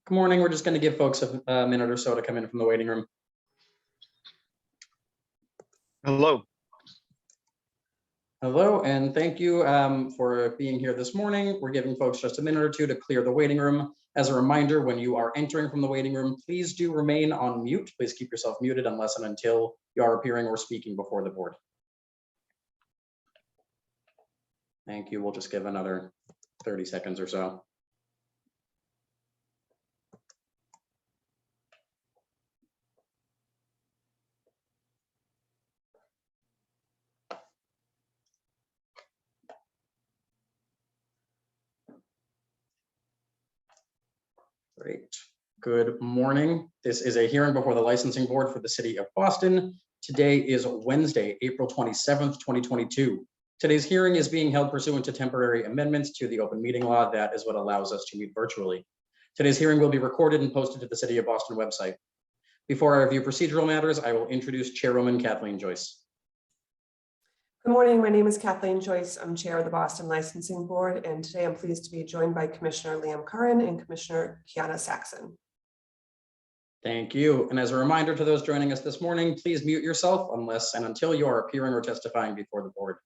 Good morning. We're just going to give folks a minute or so to come in from the waiting room. Hello. Hello, and thank you for being here this morning. We're giving folks just a minute or two to clear the waiting room. As a reminder, when you are entering from the waiting room, please do remain on mute. Please keep yourself muted unless and until you are appearing or speaking before the board. Thank you. We'll just give another 30 seconds or so. Great. Good morning. This is a hearing before the licensing board for the city of Boston. Today is Wednesday, April 27th, 2022. Today's hearing is being held pursuant to temporary amendments to the open meeting law. That is what allows us to meet virtually. Today's hearing will be recorded and posted to the City of Boston website. Before I review procedural matters, I will introduce Chairwoman Kathleen Joyce. Good morning. My name is Kathleen Joyce. I'm chair of the Boston Licensing Board, and today I'm pleased to be joined by Commissioner Liam Curran and Commissioner Kiana Saxon. Thank you. And as a reminder to those joining us this morning, please mute yourself unless and until you are appearing or testifying before the board.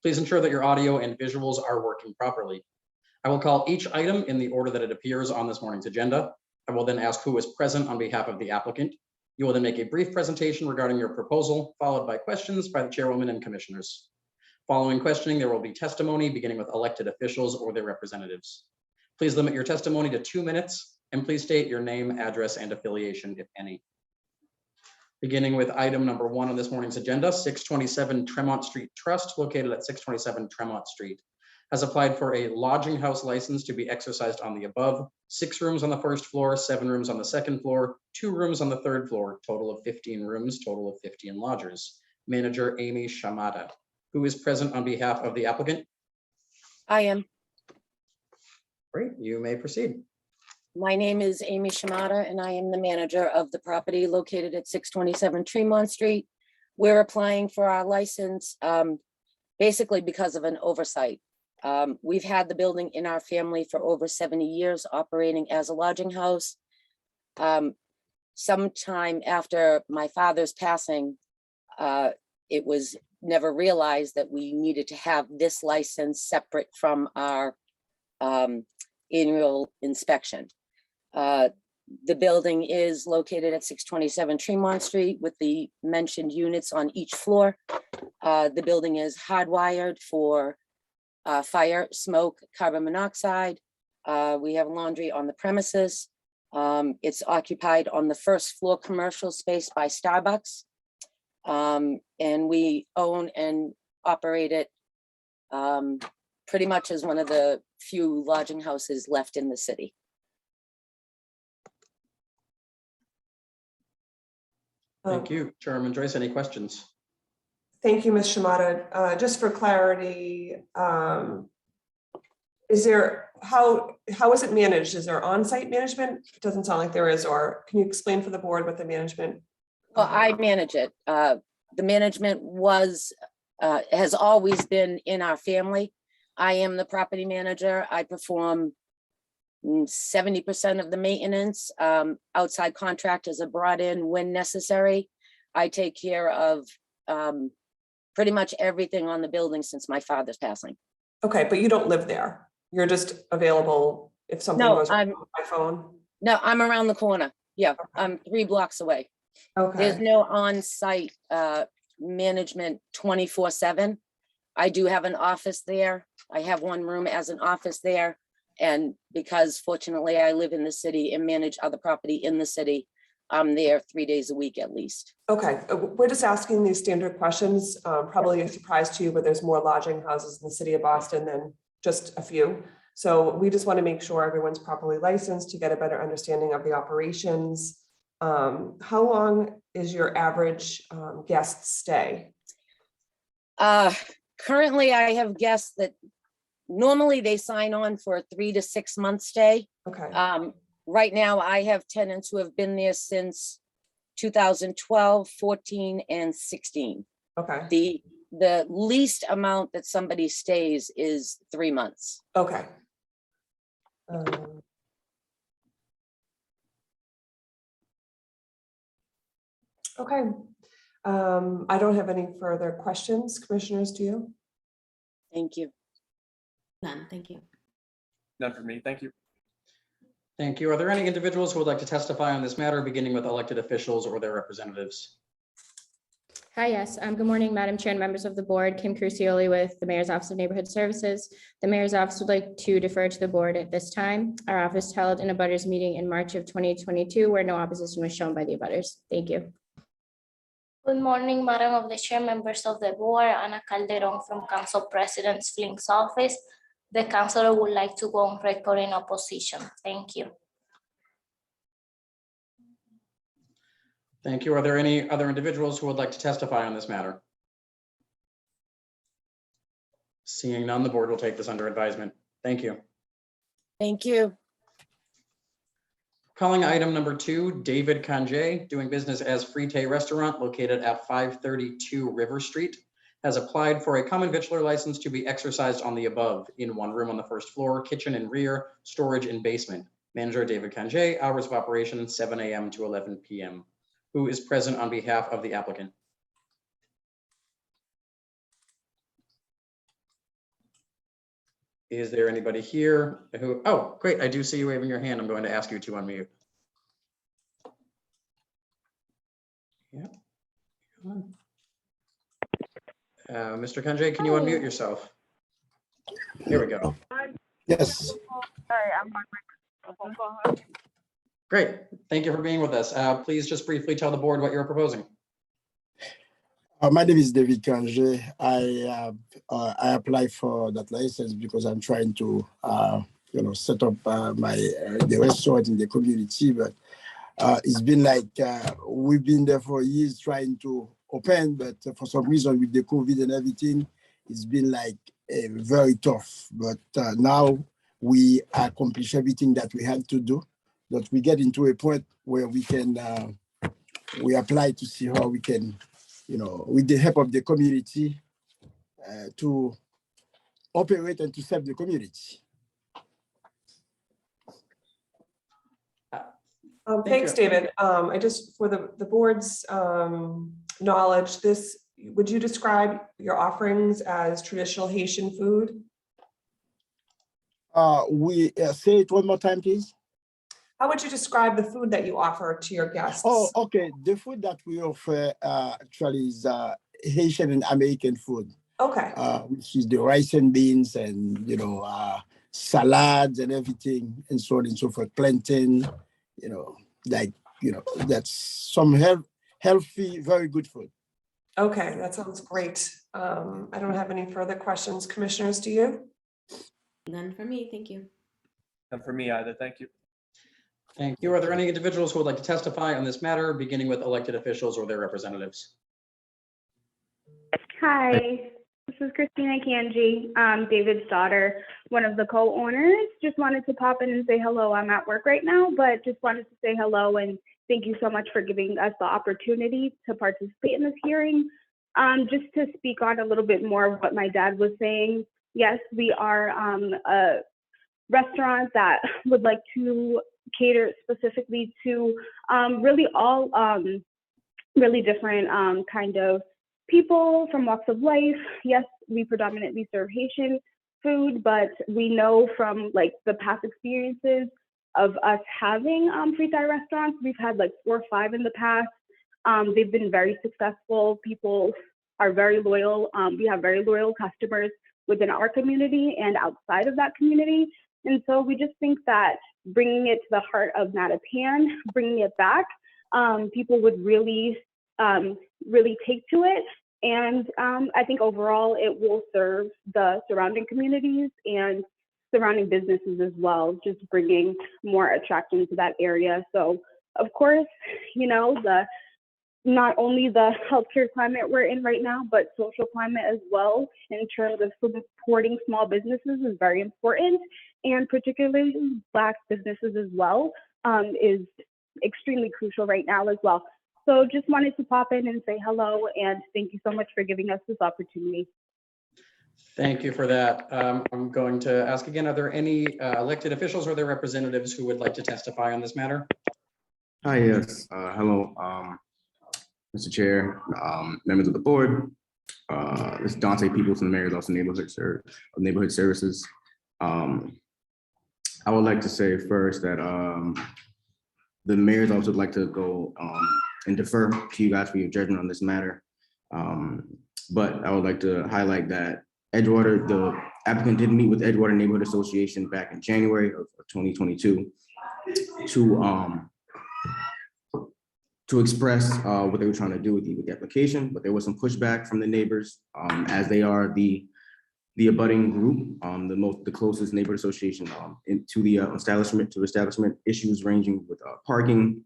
Please ensure that your audio and visuals are working properly. I will call each item in the order that it appears on this morning's agenda. I will then ask who is present on behalf of the applicant. You will then make a brief presentation regarding your proposal, followed by questions by the chairwoman and commissioners. Following questioning, there will be testimony beginning with elected officials or their representatives. Please limit your testimony to 2 minutes, and please state your name, address, and affiliation, if any. Beginning with item number 1 on this morning's agenda, 627 Tremont Street Trust, located at 627 Tremont Street, has applied for a lodging house license to be exercised on the above: 6 rooms on the first floor, 7 rooms on the second floor, 2 rooms on the third floor, total of 15 rooms, total of 15 lodgers. Manager Amy Shamada, who is present on behalf of the applicant. I am. Great, you may proceed. My name is Amy Shimada, and I am the manager of the property located at 627 Tremont Street. We're applying for our license basically because of an oversight. We've had the building in our family for over 70 years, operating as a lodging house. Sometime after my father's passing, it was never realized that we needed to have this license separate from our annual inspection. The building is located at 627 Tremont Street with the mentioned units on each floor. The building is hardwired for fire, smoke, carbon monoxide. We have laundry on the premises. It's occupied on the first floor commercial space by Starbucks. And we own and operate it pretty much as one of the few lodging houses left in the city. Thank you. Chairman Joyce, any questions? Thank you, Ms. Shimada. Just for clarity, is there, how is it managed? Is there on-site management? It doesn't sound like there is, or can you explain for the board what the management? Well, I manage it. The management has always been in our family. I am the property manager. I perform 70% of the maintenance. Outside contractors are brought in when necessary. I take care of pretty much everything on the building since my father's passing. Okay, but you don't live there. You're just available if something goes wrong by phone? No, I'm around the corner. Yeah, Okay. I'm 3 blocks away. Okay. There's no on-site management 24/7. I do have an office there. I have 1 room as an office there. And because fortunately I live in the city and manage other property in the city, I'm there 3 days a week at least. Okay, we're just asking these standard questions, probably a surprise to you, but there's more lodging houses in the city of Boston than just a few. So we just want to make sure everyone's properly licensed to get a better understanding of the operations. How long is your average guest stay? Currently, I have guests that normally they sign on for a 3 to 6 month stay. Okay. Right now, I have tenants who have been there since 2012, 14, and 16. Okay. The least amount that somebody stays is 3 months. Okay. Okay. I don't have any further questions. Commissioners, do you? Thank you. None, thank you. None for me, thank you. Thank you. Are there any individuals who would like to testify on this matter, beginning with elected officials or their representatives? Hi, yes. Good morning, Madam Chair and members of the board. Kim Crucioli with the Mayor's Office of Neighborhood Services. The Mayor's Office would like to defer to the board at this time. Our office held an abutters meeting in March of 2022 where no opposition was shown by the abutters. Thank you. Good morning, Madam of the Chair, members of the board, Ana Calderon from Council President Flink's office. The councilor would like to go on record in opposition. Thank you. Thank you. Are there any other individuals who would like to testify on this matter? Seeing none, the board will take this under advisement. Thank you. Thank you. Calling item number 2, David Conjay, doing business as Frite Restaurant located at 532 River Street, has applied for a common Vitchler license to be exercised on the above in one room on the first floor, kitchen and rear, storage and basement. Manager David Conjay, hours of operation 7 a.m. to 11 p.m. Who is present on behalf of the applicant? Is there anybody here who, oh, great, I do see you waving your hand. I'm going to ask you to unmute. Yeah. Mr. Conjay, can you unmute yourself? Here we go. Yes, Great, thank you for being with us. Please just briefly tell the board what you're proposing. my name is David Kanje. I applied for that license because I'm trying to, set up the restaurant in the community. But it's been like we've been there for years trying to open, but for some reason with the COVID and everything, it's been like very tough. But now we accomplish everything that we had to do. That we get into a point where we can, we apply to see how we can, with the help of the community, to operate and to serve the community. Thanks, David. I just, for the board's knowledge, would you describe your offerings as traditional Haitian food? We say it one more time, please. How would you describe the food that you offer to your guests? Oh, okay. The food that we offer actually is Haitian and American food. Okay. Which is the rice and beans and, salads and everything and so on and so forth. Plantain, that's some healthy, very good food. Okay, that sounds great. I don't have any further questions. Commissioners, do you? None for me, thank you. None for me either, thank you. Thank you. Are there any individuals who would like to testify on this matter, beginning with elected officials or their representatives? Hi, this is Christina Kanji, David's daughter, one of the co-owners. Just wanted to pop in and say hello. I'm at work right now, but just wanted to say hello and thank you so much for giving us the opportunity to participate in this hearing. Just to speak on a little bit more of what my dad was saying. Yes, we are a restaurant that would like to cater specifically to really all really different kind of people from walks of life. Yes, we predominantly serve Haitian food, but we know from like the past experiences of us having free-style restaurants, we've had like 4 or 5 in the past. They've been very successful. People are very loyal. We have very loyal customers within our community and outside of that community. And so we just think that bringing it to the heart of Mattapan, bringing it back, people would really, really take to it. And I think overall it will serve the surrounding communities and surrounding businesses as well, just bringing more attraction to that area. So of course, not only the healthcare climate we're in right now, but social climate as well in terms of supporting small businesses is very important. And particularly Black businesses as well is extremely crucial right now as well. So just wanted to pop in and say hello and thank you so much for giving us this opportunity. Thank you for that. I'm going to ask again, are there any elected officials or their representatives who would like to testify on this matter? Hi, yes, hello. Mr. Chair, members of the board. This is Dante Peoples from the Mayor's Office of Neighborhood Services. I would like to say first that the Mayor's Office would like to go and defer to you guys for your judgment on this matter. But I would like to highlight that Edgewater, the applicant did meet with Edgewater Neighborhood Association back in January of 2022 to express what they were trying to do with the application, but there was some pushback from the neighbors as they are the abutting group, the closest neighborhood association to the establishment, issues ranging with parking,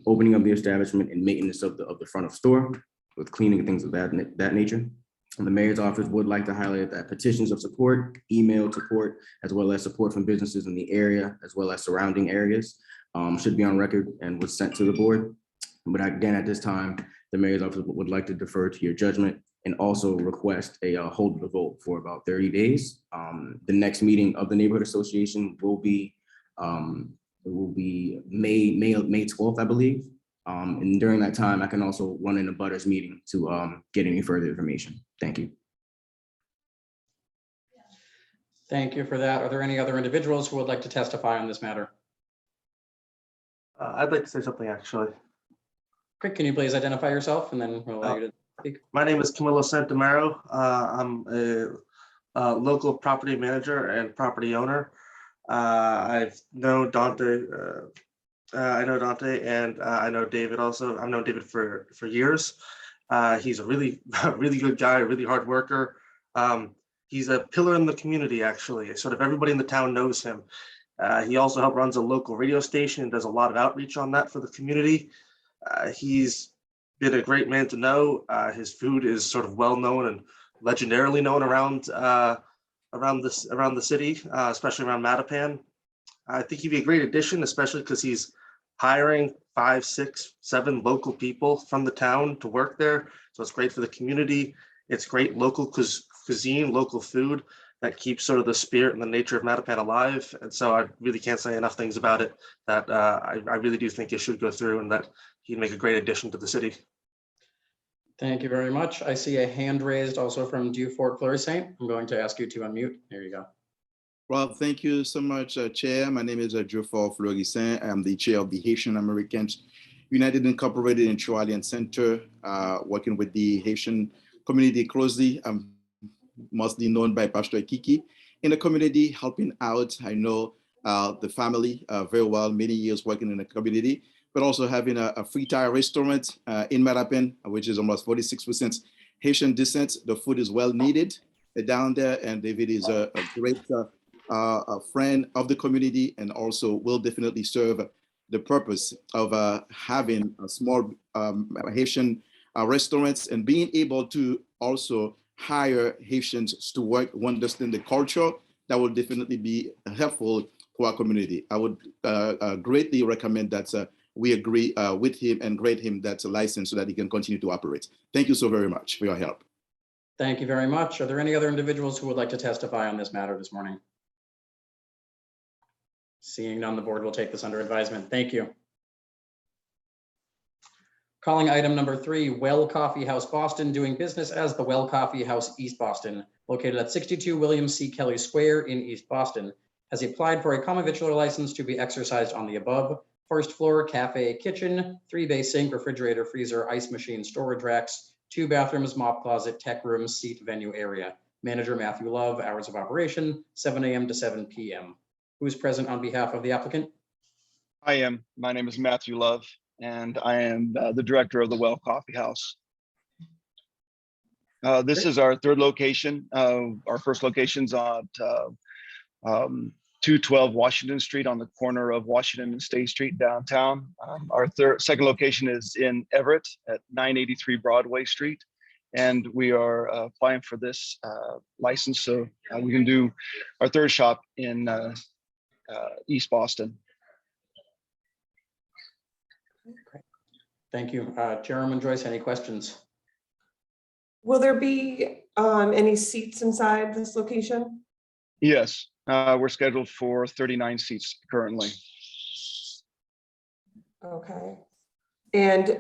opening of the establishment and maintenance of the front of store with cleaning and things of that nature. And the mayor's office would like to highlight that petitions of support, email support, as well as support from businesses in the area, as well as surrounding areas, should be on record and was sent to the board. But again, at this time, the mayor's office would like to defer to your judgment and also request a hold of the vote for about 30 days. The next meeting of the neighborhood association will be May 12th, I believe. And during that time, I can also run in a butters meeting to get any further information. Thank you. Thank you for that. Are there any other individuals who would like to testify on this matter? I'd like to say something, actually. Quick, can you please identify yourself and then we'll allow you to speak? My name is Camilo Santamaro. I'm a local property manager and property owner. I've known Dante. I know Dante and I know David also. I've known David for years. He's a really good guy, a really hard worker. He's a pillar in the community, actually. Sort of everybody in the town knows him. He also runs a local radio station and does a lot of outreach on that for the community. He's been a great man to know. His food is sort of well known and legendarily known around the city, especially around Mattapan. I think he'd be a great addition, especially because he's hiring 5, 6, 7 local people from the town to work there. So it's great for the community. It's great local cuisine, local food that keeps sort of the spirit and the nature of Mattapan alive. And so I really can't say enough things about it, that I really do think it should go through and that he'd make a great addition to the city. Thank you very much. I see a hand raised also from Dufort Fleury-Saint. I'm going to ask you to unmute. There you go. Well, thank you so much, Chair. My name is Dufort Fleury-Saint. I'm the chair of the Haitian Americans United Incorporated in Trinidad Center, working with the Haitian community closely. I'm mostly known by Pastor Kiki in the community, helping out. I know the family very well, many years working in the community, but also having a free tire restaurant in Mattapan, which is almost 46% Haitian descent. The food is well needed down there, and David is a great a friend of the community and also will definitely serve the purpose of having a small Haitian restaurants and being able to also hire Haitians to work, who understand the culture. That will definitely be helpful for our community. I would greatly recommend that we agree with him and grant him that license so that he can continue to operate. Thank you so very much for your help. Thank you very much. Are there any other individuals who would like to testify on this matter this morning? Seeing none, the board will take this under advisement. Thank you. Calling item number 3, Well Coffee House Boston, doing business as the Well Coffee House East Boston, located at 62 William C. Kelly Square in East Boston, has applied for a common Vitchler license to be exercised on the above: first floor cafe kitchen, 3-bay sink, refrigerator, freezer, ice machine, storage racks, 2 bathrooms, mop closet, tech room, seat venue area. Manager Matthew Love, hours of operation, 7 a.m. to 7 p.m. Who is present on behalf of the applicant? I am. My name is Matthew Love, and I am the director of the Well Coffee House. This is our 3rd location. Our first location's on 212 Washington Street on the corner of Washington and State Street downtown. Our second location is in Everett at 983 Broadway Street. And we are applying for this license so we can do our 3rd shop in East Boston. Thank you. Chairwoman Joyce, any questions? Will there be any seats inside this location? Yes, we're scheduled for 39 seats currently. Okay. And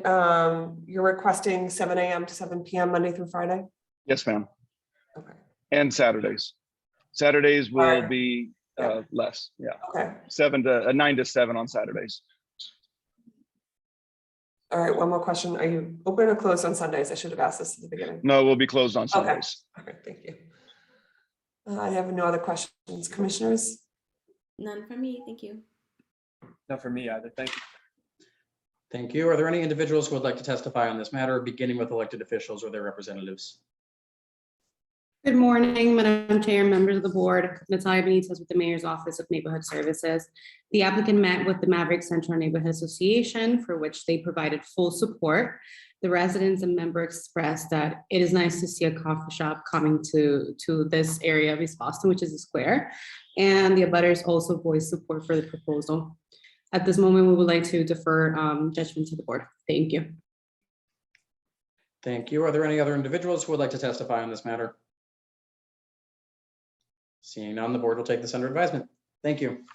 you're requesting 7 a.m. to 7 p.m. Monday through Friday? Yes, ma'am. Okay. And Saturdays. Saturdays will Alright. be Yeah. less. Yeah. Okay. 9 to 7 on Saturdays. All right, one more question. Are you open or closed on Sundays? I should have asked this at the beginning. No, we'll be closed on Okay. Sundays. All right, thank you. I have no other questions. Commissioners? None for me, thank you. Not for me either. Thank you. Thank you. Are there any individuals who would like to testify on this matter, beginning with elected officials or their representatives? Good morning, Madam Chair, members of the board. Natalia Benitez with the Mayor's Office of Neighborhood Services. The applicant met with the Maverick Central Neighborhood Association, for which they provided full support. The residents and member expressed that it is nice to see a coffee shop coming to this area of East Boston, which is a square. And the abutters also voiced support for the proposal. At this moment, we would like to defer judgment to the board. Thank you. Thank you. Are there any other individuals who would like to testify on this matter? Seeing none, the board will take this under advisement. Thank you.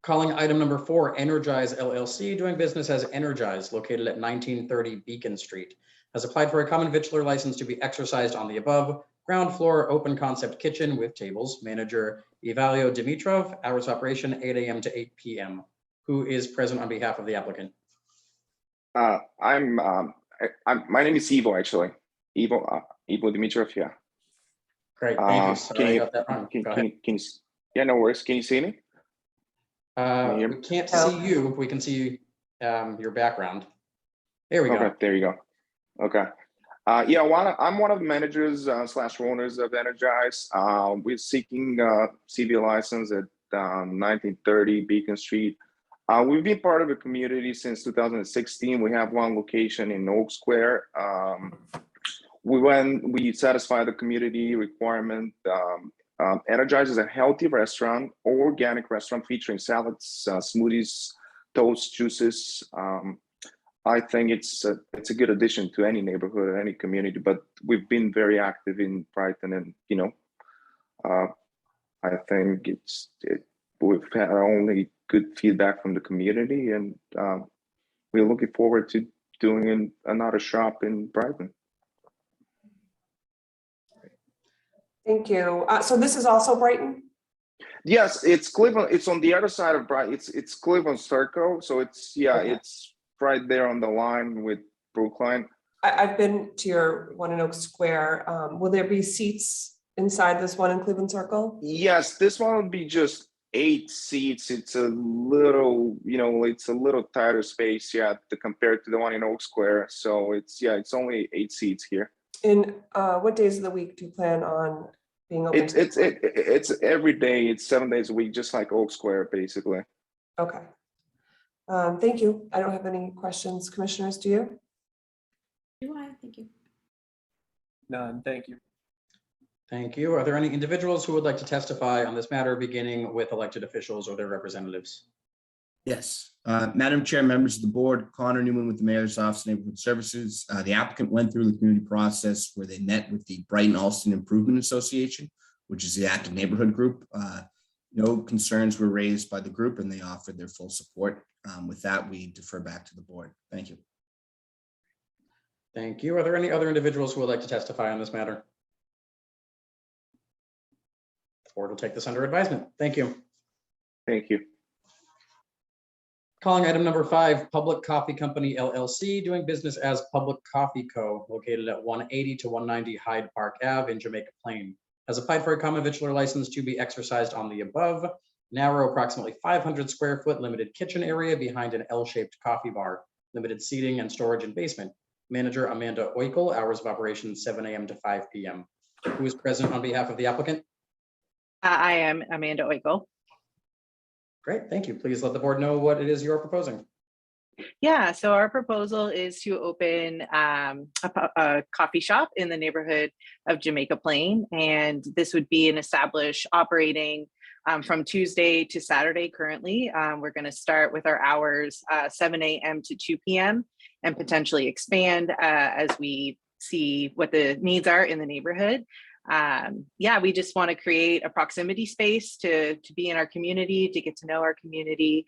Calling item number 4, Energize LLC, doing business as Energize, located at 1930 Beacon Street, has applied for a common Vitchler license to be exercised on the above ground floor open concept kitchen with tables. Manager Evalio Dimitrov, hours of operation 8 a.m. to 8 p.m. Who is present on behalf of the applicant? My name is Ivo, actually. Ivo Dimitrov, yeah. Great, thank you. Sorry, I got that wrong. Go ahead. Yeah, no worries. Can you see me? We can't see you. We can see your background. There we go. Okay, there you go. Okay. Yeah, I'm one of the managers / owners of Energize. We're seeking CV license at 1930 Beacon Street. We've been part of the community since 2016. We have one location in Oak Square. We satisfy the community requirement. Energize is a healthy restaurant, organic restaurant featuring salads, smoothies, toasts, juices. I think it's a good addition to any neighborhood or any community, but we've been very active in Brighton, and I think we've had only good feedback from the community, and we're looking forward to doing another shop in Brighton. Thank you. So this is also Brighton? Yes, it's Cleveland. It's on the other side of Brighton. It's Cleveland Circle. So it's it's right there on the line with Brookline. I've been to your one in Oak Square. Will there be seats inside this one in Cleveland Circle? Yes, this one will be just 8 seats. It's a little, it's a little tighter space, compared to the one in Oak Square. So it's only 8 seats here. And what days of the week do you plan on being open? It's every day. It's 7 days a week, just like Oak Square, basically. Okay. Thank you. I don't have any questions. Commissioners, do you? Do I? Thank you. None. Thank you. Thank you. Are there any individuals who would like to testify on this matter, beginning with elected officials or their representatives? Yes. Madam Chair, members of the board, Connor Newman with the Mayor's Office of Neighborhood Services. The applicant went through the community process where they met with the Brighton Allston Improvement Association, which is the active neighborhood group. No concerns were raised by the group and they offered their full support. With that, we defer back to the board. Thank you. Thank you. Are there any other individuals who would like to testify on this matter? The board will take this under advisement. Thank you. Thank you. Calling item number 5, Public Coffee Company LLC, doing business as Public Coffee Co., located at 180 to 190 Hyde Park Ave in Jamaica Plain, has applied for a common Vitchler license to be exercised on the above narrow, approximately 500 square foot limited kitchen area behind an L-shaped coffee bar, limited seating and storage in basement. Manager Amanda Oikel, hours of operation 7 a.m. to 5 p.m. Who is present on behalf of the applicant? I am Amanda Oikel. Great, thank you. Please let the board know what it is you're proposing. Yeah, so our proposal is to open a coffee shop in the neighborhood of Jamaica Plain, and this would be an established operating from Tuesday to Saturday currently. We're going to start with our hours 7 a.m. to 2 p.m. and potentially expand as we see what the needs are in the neighborhood. Yeah, we just want to create a proximity space to be in our community, to get to know our community.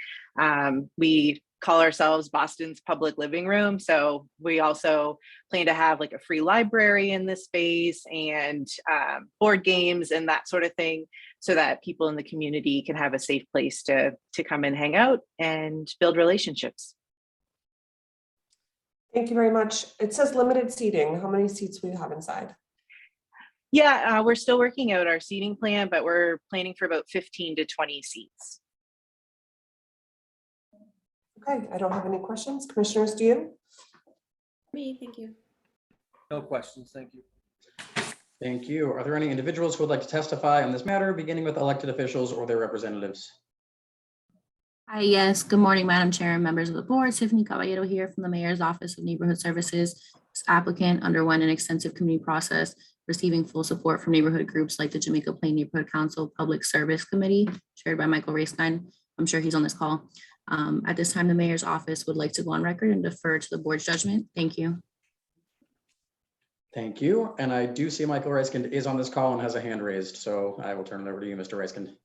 We call ourselves Boston's public living room. So we also plan to have like a free library in this space and board games and that sort of thing, so that people in the community can have a safe place to come and hang out and build relationships. Thank you very much. It says limited seating. How many seats will you have inside? Yeah, we're still working out our seating plan, but we're planning for about 15 to 20 seats. Okay, I don't have any questions. Commissioners, do you? Me, thank you. No questions, thank you. Thank you. Are there any individuals who would like to testify on this matter, beginning with elected officials or their representatives? Hi, yes. Good morning, Madam Chair and members of the board. Tiffany Caballero here from the Mayor's Office of Neighborhood Services. This applicant underwent an extensive community process, receiving full support from neighborhood groups like the Jamaica Plain Neighborhood Council Public Service Committee, chaired by Michael Racekind. I'm sure he's on this call. At this time, the Mayor's Office would like to go on record and defer to the board's judgment. Thank you. Thank you. And I do see Michael Reiskind is on this call and has a hand raised, so I will turn it over to you, Mr. Reiskind.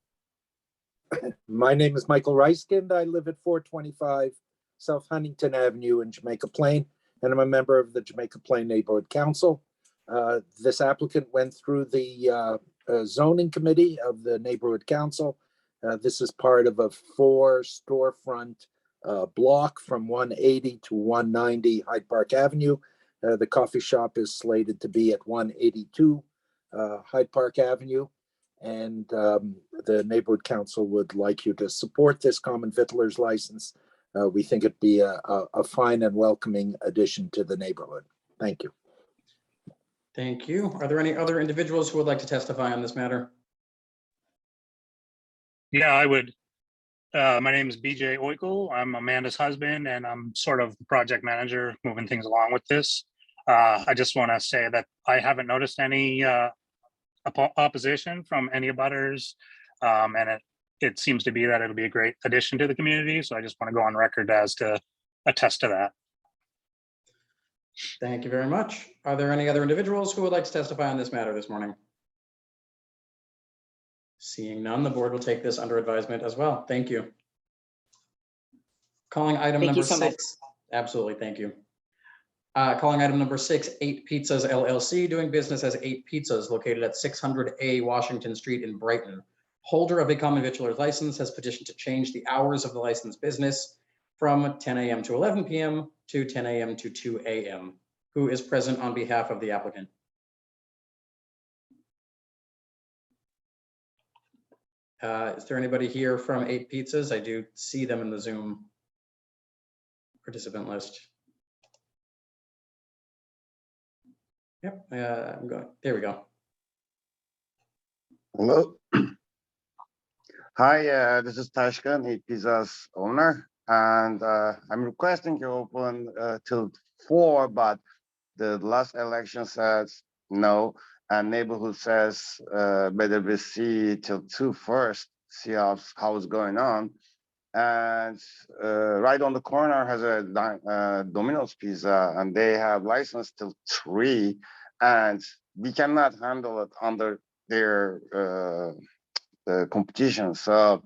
My name is Michael Reiskind. I live at 425 South Huntington Avenue in Jamaica Plain, and I'm a member of the Jamaica Plain Neighborhood Council. This applicant went through the zoning committee of the Neighborhood Council. This is part of a 4 storefront block from 180 to 190 Hyde Park Avenue. The coffee shop is slated to be at 182 Hyde Park Avenue. And the Neighborhood Council would like you to support this common vittler's license. We think it'd be a fine and welcoming addition to the neighborhood. Thank you. Thank you. Are there any other individuals who would like to testify on this matter? Yeah, I would. My name is BJ Oikel. I'm Amanda's husband, and I'm sort of the project manager moving things along with this. I just want to say that I haven't noticed any opposition from any abutters, and it seems to be that it'll be a great addition to the community. So I just want to go on record as to attest to that. Thank you very much. Are there any other individuals who would like to testify on this matter this morning? Seeing none, the board will take this under advisement as well. Thank you. Calling item number 6. Absolutely, thank you. Calling item number 6, 8 Pizzas LLC, doing business as 8 Pizzas, located at 600A Washington Street in Brighton. Holder of a common vittler's license has petitioned to change the hours of the licensed business from 10 a.m. to 11 p.m. to 10 a.m. to 2 a.m. Who is present on behalf of the applicant? Is there anybody here from 8 Pizzas? I do see them in the Zoom participant list. Yep, I'm going. There we go. Hello. Hi, this is Tashkan, 8 Pizzas owner, and I'm requesting you open till 4, but the last election says no, and neighborhood says better we see till 2 first, see how it's going on. And right on the corner has a Domino's Pizza, and they have license till 3, and we cannot handle it under their competition. So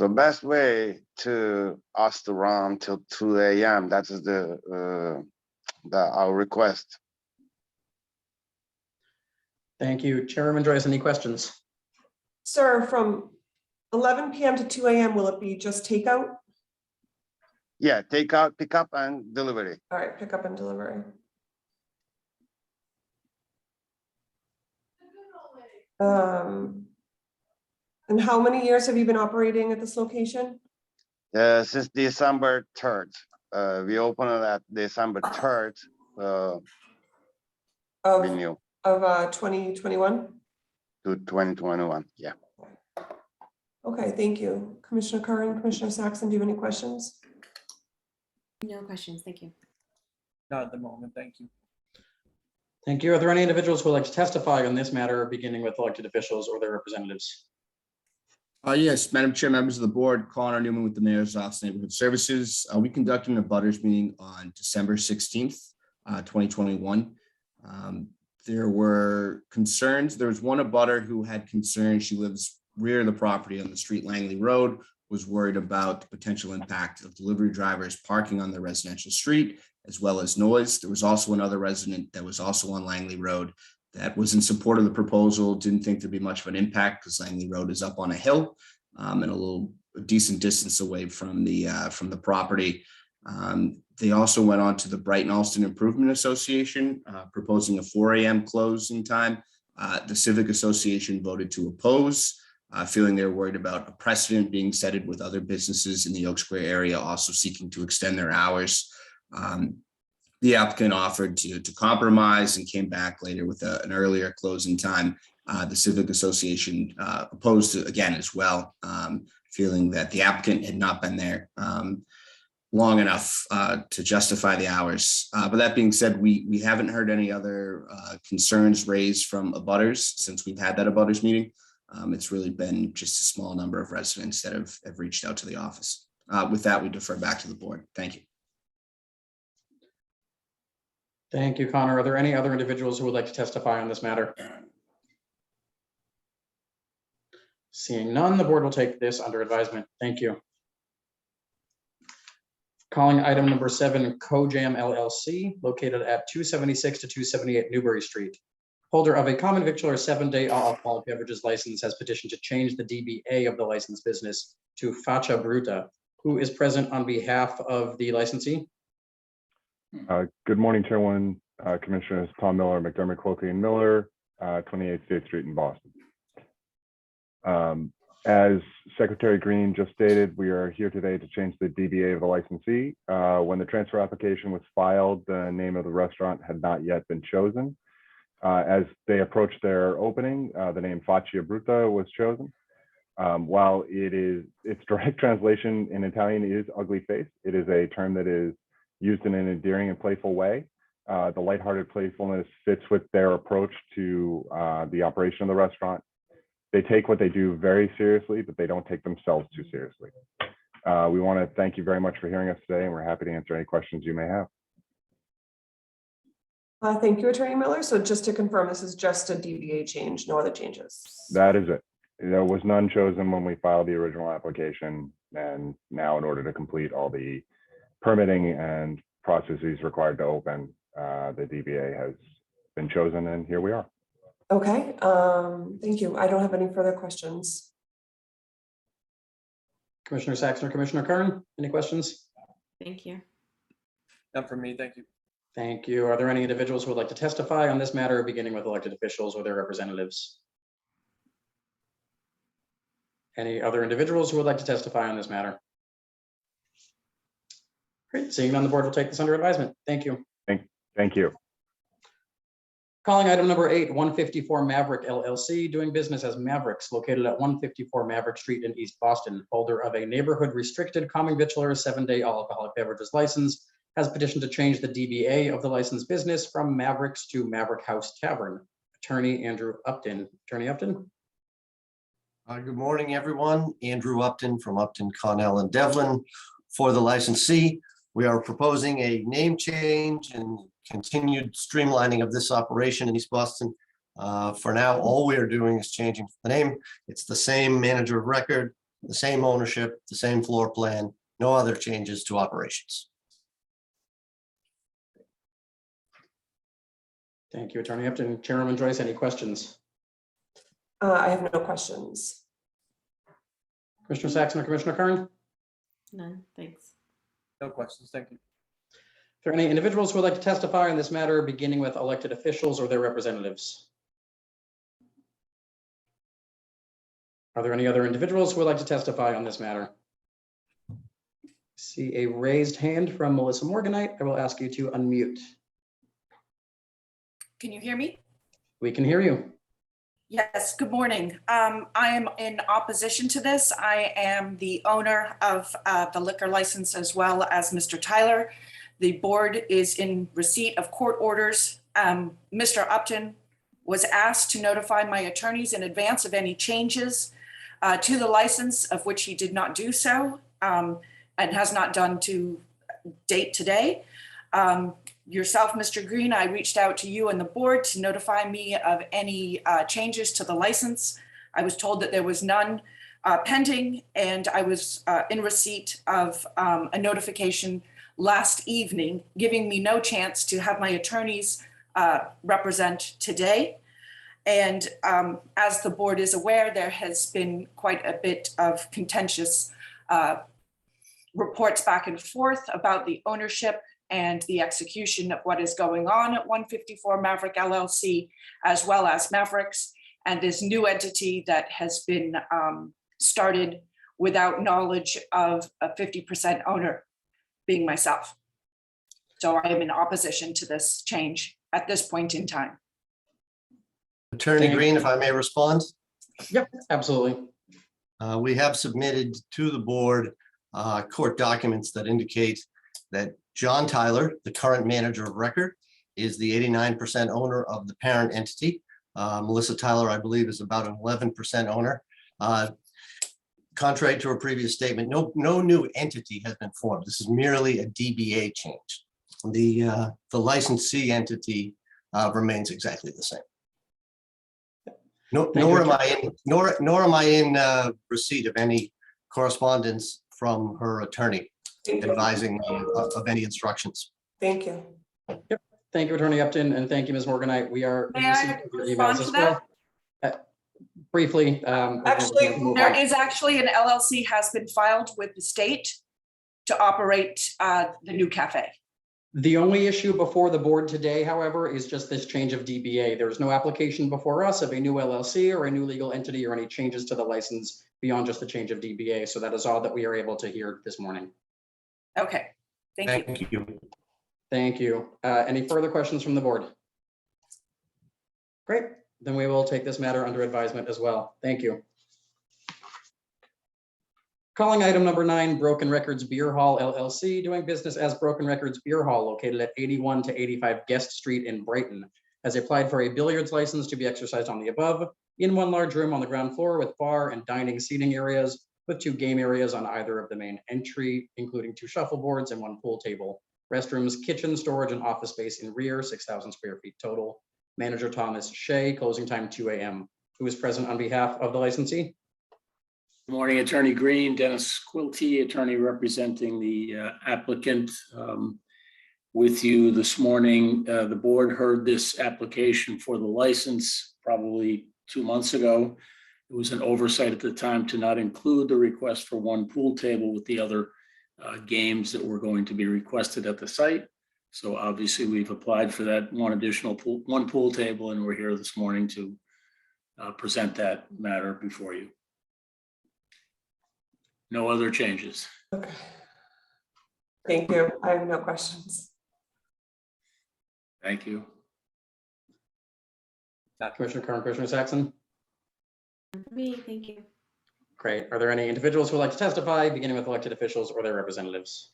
best way to us to run till 2 a.m. That is our request. Thank you. Chairman Joyce, any questions? Sir, from 11 p.m. to 2 a.m., will it be just takeout? Yeah, takeout, pickup, and delivery. All right, pickup and delivery. And how many years have you been operating at this location? Since December 3rd. We opened it at December 3rd. We knew. Of 2021? To 2021, yeah. Okay, thank you. Commissioner Curran, Commissioner Saxon, do you have any questions? No questions, thank you. Not at the moment, thank you. Thank you. Are there any individuals who would like to testify on this matter, beginning with elected officials or their representatives? Yes, Madam Chair, members of the board, Connor Newman with the Mayor's Office of Neighborhood Services. We conducted a butters meeting on December 16th, 2021. There were concerns. There was one abutter who had concerns. She lives rear of the property on the street Langley Road, was worried about the potential impact of delivery drivers parking on the residential street, as well as noise. There was also another resident that was also on Langley Road that was in support of the proposal, didn't think there'd be much of an impact because Langley Road is up on a hill and a decent distance away from the property. They also went on to the Brighton Alston Improvement Association, proposing a 4 a.m. closing time. The Civic Association voted to oppose, feeling they're worried about a precedent being set with other businesses in the Oak Square area also seeking to extend their hours. The applicant offered to compromise and came back later with an earlier closing time. The Civic Association opposed it again as well, feeling that the applicant had not been there long enough to justify the hours. But that being said, we haven't heard any other concerns raised from abutters since we've had that abutters meeting. It's really been just a small number of residents that have reached out to the office. With that, we defer back to the board. Thank you. Thank you, Connor. Are there any other individuals who would like to testify on this matter? Seeing none, the board will take this under advisement. Thank you. Calling item number 7, Kojam LLC, located at 276 to 278 Newbury Street. Holder of a common victular 7-day alcoholic beverages license has petitioned to change the DBA of the licensed business to Faccia Bruta. Who is present on behalf of the licensee? Good morning, Chairwoman, Commissioners Tom Miller, McDermott, Cloakey, and Miller, 28 State Street in Boston. As Secretary Green just stated, we are here today to change the DBA of the licensee. When the transfer application was filed, the name of the restaurant had not yet been chosen. As they approached their opening, the name Faccia Bruta was chosen. While its direct translation in Italian is ugly face, it is a term that is used in an endearing and playful way. The lighthearted playfulness fits with their approach to the operation of the restaurant. They take what they do very seriously, but they don't take themselves too seriously. We want to thank you very much for hearing us today, and we're happy to answer any questions you may have. Thank you, Attorney Miller. So just to confirm, this is just a DBA change, no other changes. That is it. There was none chosen when we filed the original application, and now in order to complete all the permitting and processes required to open, the DBA has been chosen, and here we are. Okay, thank you. I don't have any further questions. Commissioner Saxon or Commissioner Kern, any questions? Thank you. None from me, thank you. Thank you. Are there any individuals who would like to testify on this matter, beginning with elected officials or their representatives? Any other individuals who would like to testify on this matter? Great. Seeing none, the board will take this under advisement. Thank you. Thank you. Calling item number 8, 154 Maverick LLC, doing business as Mavericks, located at 154 Maverick Street in East Boston. Holder of a neighborhood restricted common victular 7-day alcoholic beverages license has petitioned to change the DBA of the licensed business from Mavericks to Maverick House Tavern. Attorney Andrew Upton. Attorney Upton. Good morning, everyone. Andrew Upton from Upton, Connell, and Devlin. For the licensee, we are proposing a name change and continued streamlining of this operation in East Boston. For now, all we are doing is changing the name. It's the same manager of record, the same ownership, the same floor plan, no other changes to operations. Thank you, Attorney Upton. Chairwoman Joyce, any questions? I have no questions. Commissioner Saxon or Commissioner Kern? None, thanks. No questions, thank you. Are there any individuals who would like to testify on this matter, beginning with elected officials or their representatives? Are there any other individuals who would like to testify on this matter? See a raised hand from Melissa Morganite. I will ask you to unmute. Can you hear me? We can hear you. Yes, good morning. I am in opposition to this. I am the owner of the liquor license as well as Mr. Tyler. The board is in receipt of court orders. Mr. Upton was asked to notify my attorneys in advance of any changes to the license, of which he did not do so and has not done to date today. Yourself, Mr. Green, I reached out to you and the board to notify me of any changes to the license. I was told that there was none. pending, and I was in receipt of a notification last evening, giving me no chance to have my attorneys represent today. And as the board is aware, there has been quite a bit of contentious reports back and forth about the ownership and the execution of what is going on at 154 Maverick LLC, as well as Mavericks, and this new entity that has been started without knowledge of a 50% owner being myself. So I am in opposition to this change at this point in time. Attorney Green, if I may respond? Yep, absolutely. We have submitted to the board court documents that indicate that John Tyler, the current manager of record, is the 89% owner of the parent entity. Melissa Tyler, I believe, is about an 11% owner. Contrary to her previous statement, no new entity has been formed. This is merely a DBA change. The licensee entity remains exactly the same. Nor am I in receipt of any correspondence from her attorney advising of any instructions. Thank you. Yep. Thank you, Attorney Upton, and thank you, Ms. Morganite. We are May I respond to that? Briefly. Actually, there is actually an LLC has been filed with the state to operate the new cafe. The only issue before the board today, however, is just this change of DBA. There is no application before us of a new LLC or a new legal entity or any changes to the license beyond just the change of DBA. So that is all that we are able to hear this morning. Okay, thank you. Thank you. Any further questions from the board? Great, then we will take this matter under advisement as well. Thank you. Calling item number 9, Broken Records Beer Hall LLC, doing business as Broken Records Beer Hall located at 81 to 85 Guest Street in Brighton, has applied for a billiards license to be exercised on the above in one large room on the ground floor with bar and dining seating areas with 2 game areas on either of the main entry, including 2 shuffleboards and 1 pool table. Restrooms, kitchen, storage, and office space in rear, 6,000 square feet total. Manager Thomas Shea, closing time 2 a.m. Who is present on behalf of the licensee? Good morning, Attorney Green, Dennis Quilty, attorney representing the applicant. With you this morning, the board heard this application for the license probably 2 months ago. It was an oversight at the time to not include the request for 1 pool table with the other games that were going to be requested at the site. So obviously we've applied for that 1 additional one pool table, and we're here this morning to present that matter before you. No other changes. Okay. Thank you. I have no questions. Thank you. Commissioner Kern, Commissioner Saxon. Me, thank you. Great. Are there any individuals who would like to testify, beginning with elected officials or their representatives?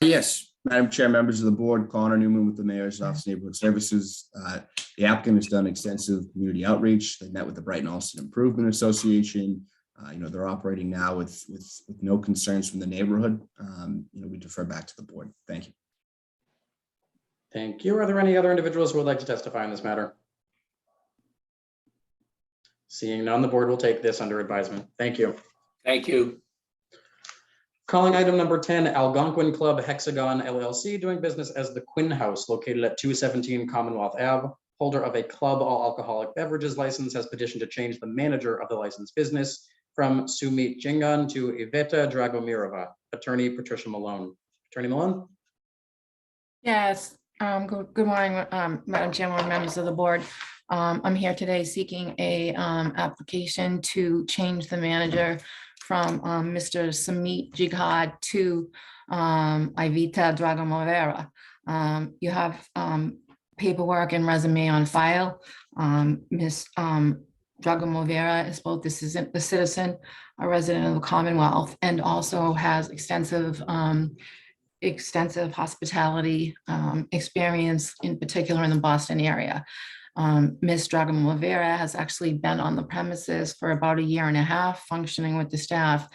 Yes, Madam Chair, members of the board, Connor Newman with the Mayor's Office of Neighborhood Services. The applicant has done extensive community outreach. They met with the Brighton Allston Improvement Association. They're operating now with no concerns from the neighborhood. We defer back to the board. Thank you. Thank you. Are there any other individuals who would like to testify on this matter? Seeing none, the board will take this under advisement. Thank you. Thank you. Calling item number 10, Algonquin Club Hexagon LLC, doing business as the Quinn House located at 217 Commonwealth Ave. Holder of a club all alcoholic beverages license has petitioned to change the manager of the licensed business from Sumit Jingan to Iveta Dragomirova. Attorney Patricia Malone. Attorney Malone? Yes, good morning, Madam Chairman, members of the board. I'm here today seeking a application to change the manager from Mr. Sumit Jighad to Iveta Dragomirova. You have paperwork and resume on file. Ms. Dragomirova is both a citizen, a resident of the Commonwealth, and also has extensive hospitality experience, in particular in the Boston area. Ms. Dragomirova has actually been on the premises for about 1.5 years, functioning with the staff.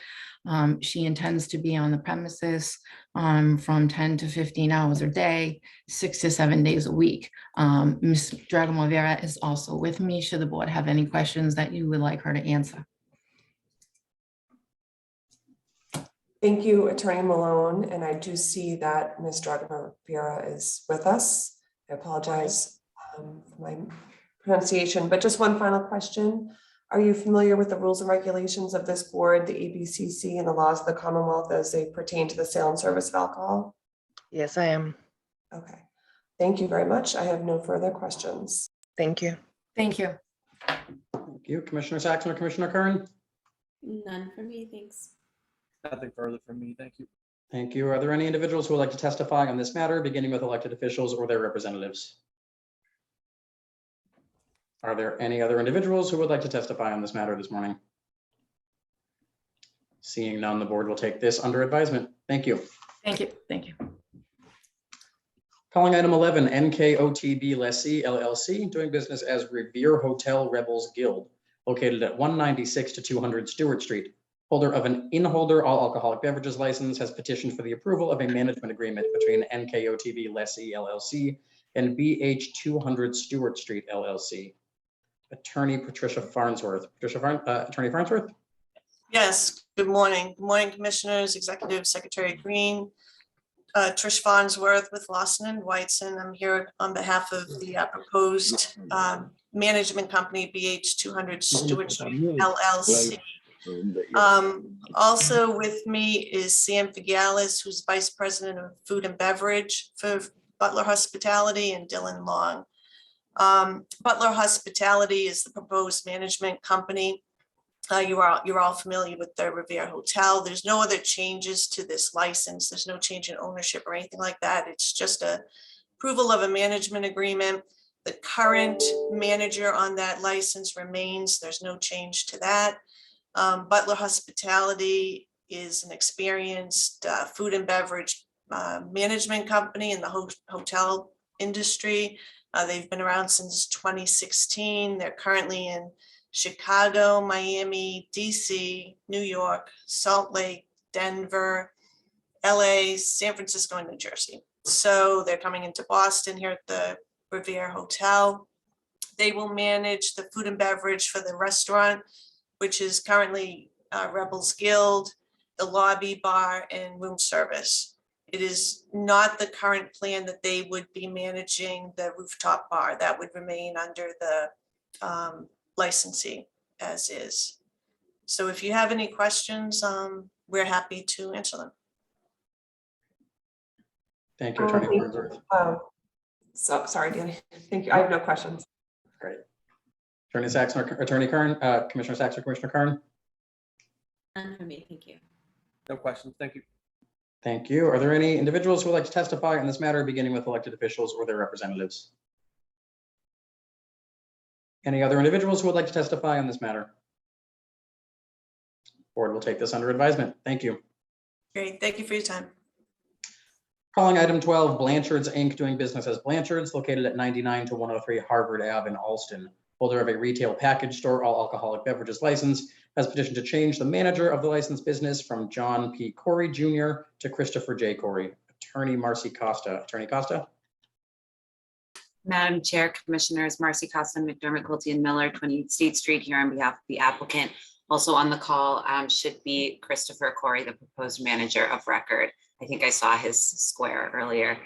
She intends to be on the premises from 10 to 15 hours a day, 6 to 7 days a week. Ms. Dragomirova is also with me should the board have any questions that you would like her to answer. Thank you, Attorney Malone, and I do see that Ms. Dragna Rivera is with us. I apologize for my pronunciation, but just one final question. Are you familiar with the rules and regulations of this board, the ABCC, and the laws of the Commonwealth as they pertain to the sale and service of alcohol? Yes, I am. Okay, thank you very much. I have no further questions. Thank you. Thank you. Thank you, Commissioner Saxon or Commissioner Kern. None for me, thanks. Nothing further from me. Thank you. Thank you. Are there any individuals who would like to testify on this matter, beginning with elected officials or their representatives? Are there any other individuals who would like to testify on this matter this morning? Seeing none, the board will take this under advisement. Thank you. Thank you. Thank you. Calling item 11, NKOTB Lessee LLC, doing business as Revere Hotel Rebels Guild, located at 196 to 200 Stewart Street. Holder of an in-holder all alcoholic beverages license has petitioned for the approval of a management agreement between NKOTB Lessee LLC and BH 200 Stewart Street LLC. Attorney Patricia Farnsworth. Attorney Farnsworth? Yes, good morning. Good morning, Commissioners, Executive Secretary Green, Trish Farnsworth with Lawson and Whiteson. I'm here on behalf of the proposed management company BH 200 Stewart Street LLC. Also with me is Sam Figalis, who's Vice President of Food and Beverage for Butler Hospitality, and Dylan Long. Butler Hospitality is the proposed management company. You're all familiar with the Revere Hotel. There's no other changes to this license. There's no change in ownership or anything like that. It's just a approval of a management agreement. The current manager on that license remains. There's no change to that. Butler Hospitality is an experienced food and beverage management company in the hotel industry. They've been around since 2016. They're currently in Chicago, Miami, DC, New York, Salt Lake, Denver, LA, San Francisco, and New Jersey. So they're coming into Boston here at the Revere Hotel. They will manage the food and beverage for the restaurant, which is currently Rebels Guild, the lobby, bar, and room service. It is not the current plan that they would be managing the rooftop bar. That would remain under the licensee as is. So if you have any questions, we're happy to answer them. Thank you, Attorney Farnsworth. So sorry, Danny. Thank you. I have no questions. Great. Attorney Saxon or Attorney Kern, Commissioner Saxon or Commissioner Kern? None for me, thank you. No questions. Thank you. Thank you. Are there any individuals who would like to testify on this matter, beginning with elected officials or their representatives? Any other individuals who would like to testify on this matter? Board will take this under advisement. Thank you. Great, thank you for your time. Calling item 12, Blanchard's Inc., doing business as Blanchard's, located at 99 to 103 Harvard Ave in Alston. Holder of a retail package store all alcoholic beverages license has petitioned to change the manager of the licensed business from John P. Corey Jr. to Christopher J. Corey. Attorney Marcy Costa. Attorney Costa? Madam Chair, Commissioners, Marcy Costa, McDermott, Quilty, and Miller, 28 State Street, here on behalf of the applicant. Also on the call should be Christopher Corey, the proposed manager of record. I think I saw his square earlier.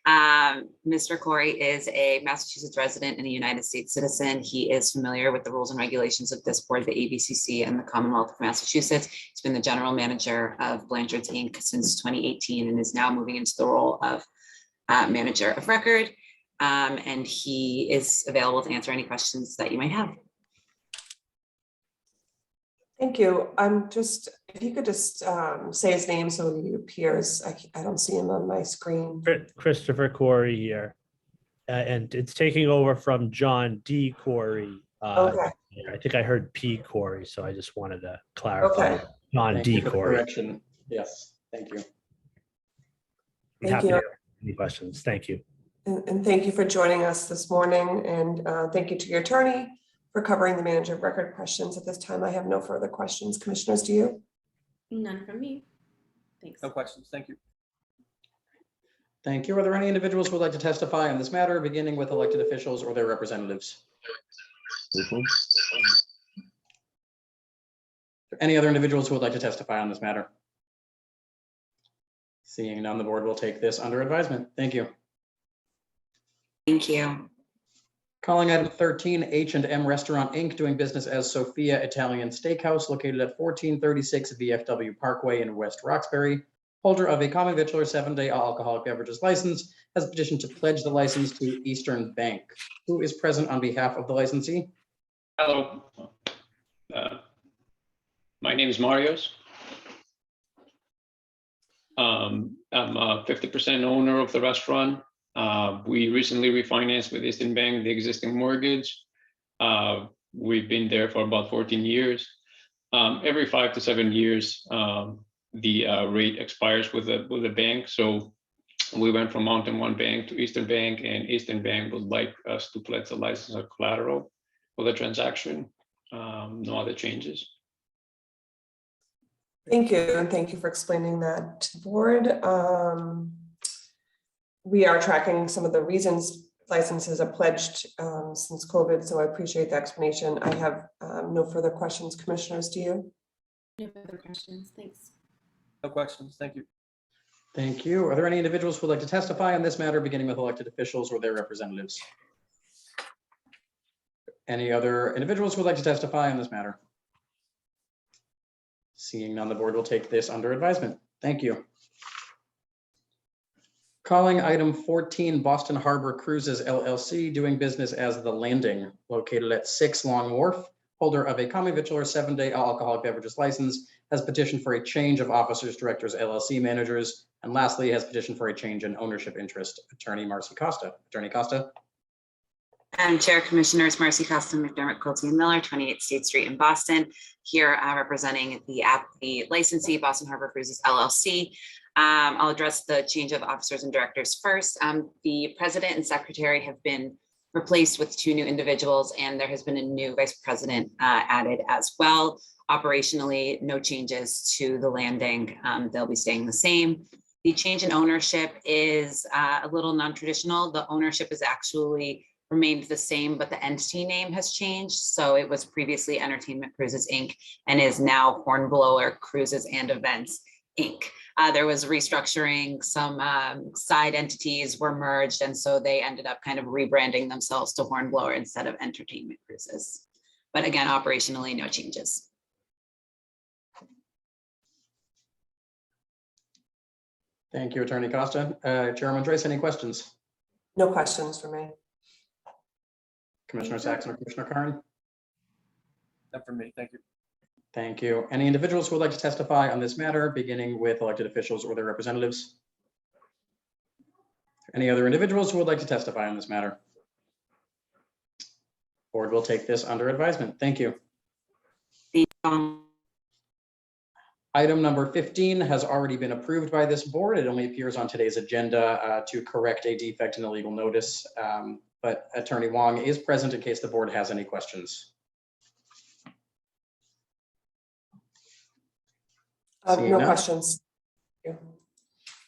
Mr. Corey is a Massachusetts resident and a United States citizen. He is familiar with the rules and regulations of this board, the ABCC, and the Commonwealth of Massachusetts. He's been the general manager of Blanchard's Inc. since 2018 and is now moving into the role of manager of record. And he is available to answer any questions that you might have. Thank you. If you could just say his name so he appears. I don't see him on my screen. Christopher Corey here. And it's taking over from John D. Corey. Okay. I think I heard P. Corey, so I just wanted to clarify. Okay. John Thank D. you for the Corey. correction. Yes, thank you. I'm Thank happy you. to answer any questions. Thank you. And thank you for joining us this morning. And thank you to your attorney for covering the manager of record questions. At this time, I have no further questions. Commissioners, do you? None from me, thanks. No questions. Thank you. Thank you. Are there any individuals who would like to testify on this matter, beginning with elected officials or their representatives? Any other individuals who would like to testify on this matter? Seeing none, the board will take this under advisement. Thank you. Thank you. Calling item 13, H&M Restaurant, Inc., doing business as Sophia Italian Steakhouse located at 1436 VFW Parkway in West Roxbury. Holder of a common Vitchler 7-day alcoholic beverages license has petitioned to pledge the license to Eastern Bank. Who is present on behalf of the licensee? Hello. My name is Marios. I'm a 50% owner of the restaurant. We recently refinanced with Eastern Bank the existing mortgage. We've been there for about 14 years. Every 5 to 7 years, the rate expires with the bank. So we went from Mountain One Bank to Eastern Bank, and Eastern Bank would like us to pledge the license of collateral for the transaction. No other changes. Thank you, and thank you for explaining that to the board. We are tracking some of the reasons licenses are pledged since COVID, so I appreciate the explanation. I have no further questions. Commissioners, do you? No further questions. Thanks. No questions. Thank you. Thank you. Are there any individuals who would like to testify on this matter, beginning with elected officials or their representatives? Any other individuals who would like to testify on this matter? Seeing none, the board will take this under advisement. Thank you. Calling item 14, Boston Harbor Cruises LLC, doing business as The Landing, located at 6 Long Wharf. Holder of a common Vitchler 7-day alcoholic beverages license has petitioned for a change of officers, directors, LLC managers, and lastly has petitioned for a change in ownership interest. Attorney Marcy Costa. Attorney Costa. Chair, Commissioners, Marcy Costa, McDermott, Quilty, and Miller, 28 State Street in Boston, here representing the licensee, Boston Harbor Cruises LLC. I'll address the change of officers and directors first. The president and secretary have been replaced with 2 new individuals, and there has been a new vice president added as well. Operationally, no changes to the landing. They'll be staying the same. The change in ownership is a little non-traditional. The ownership is actually remained the same, but the entity name has changed. So it was previously Entertainment Cruises, Inc. and is now Hornblower Cruises and Events, Inc. There was restructuring, some side entities were merged, and so they ended up kind of rebranding themselves to Hornblower instead of Entertainment Cruises. But again, operationally, no changes. Thank you, Attorney Costa. Chairman Trace, any questions? No questions for me. Commissioner Saxon or Commissioner Carn? Not for me. Thank you. Thank you. Any individuals who would like to testify on this matter, beginning with elected officials or their representatives? Any other individuals who would like to testify on this matter? Board will take this under advisement. Thank you. Item number 15 has already been approved by this board. It only appears on today's agenda to correct a defect in the legal notice, but Attorney Wong is present in case the board has any questions. No questions.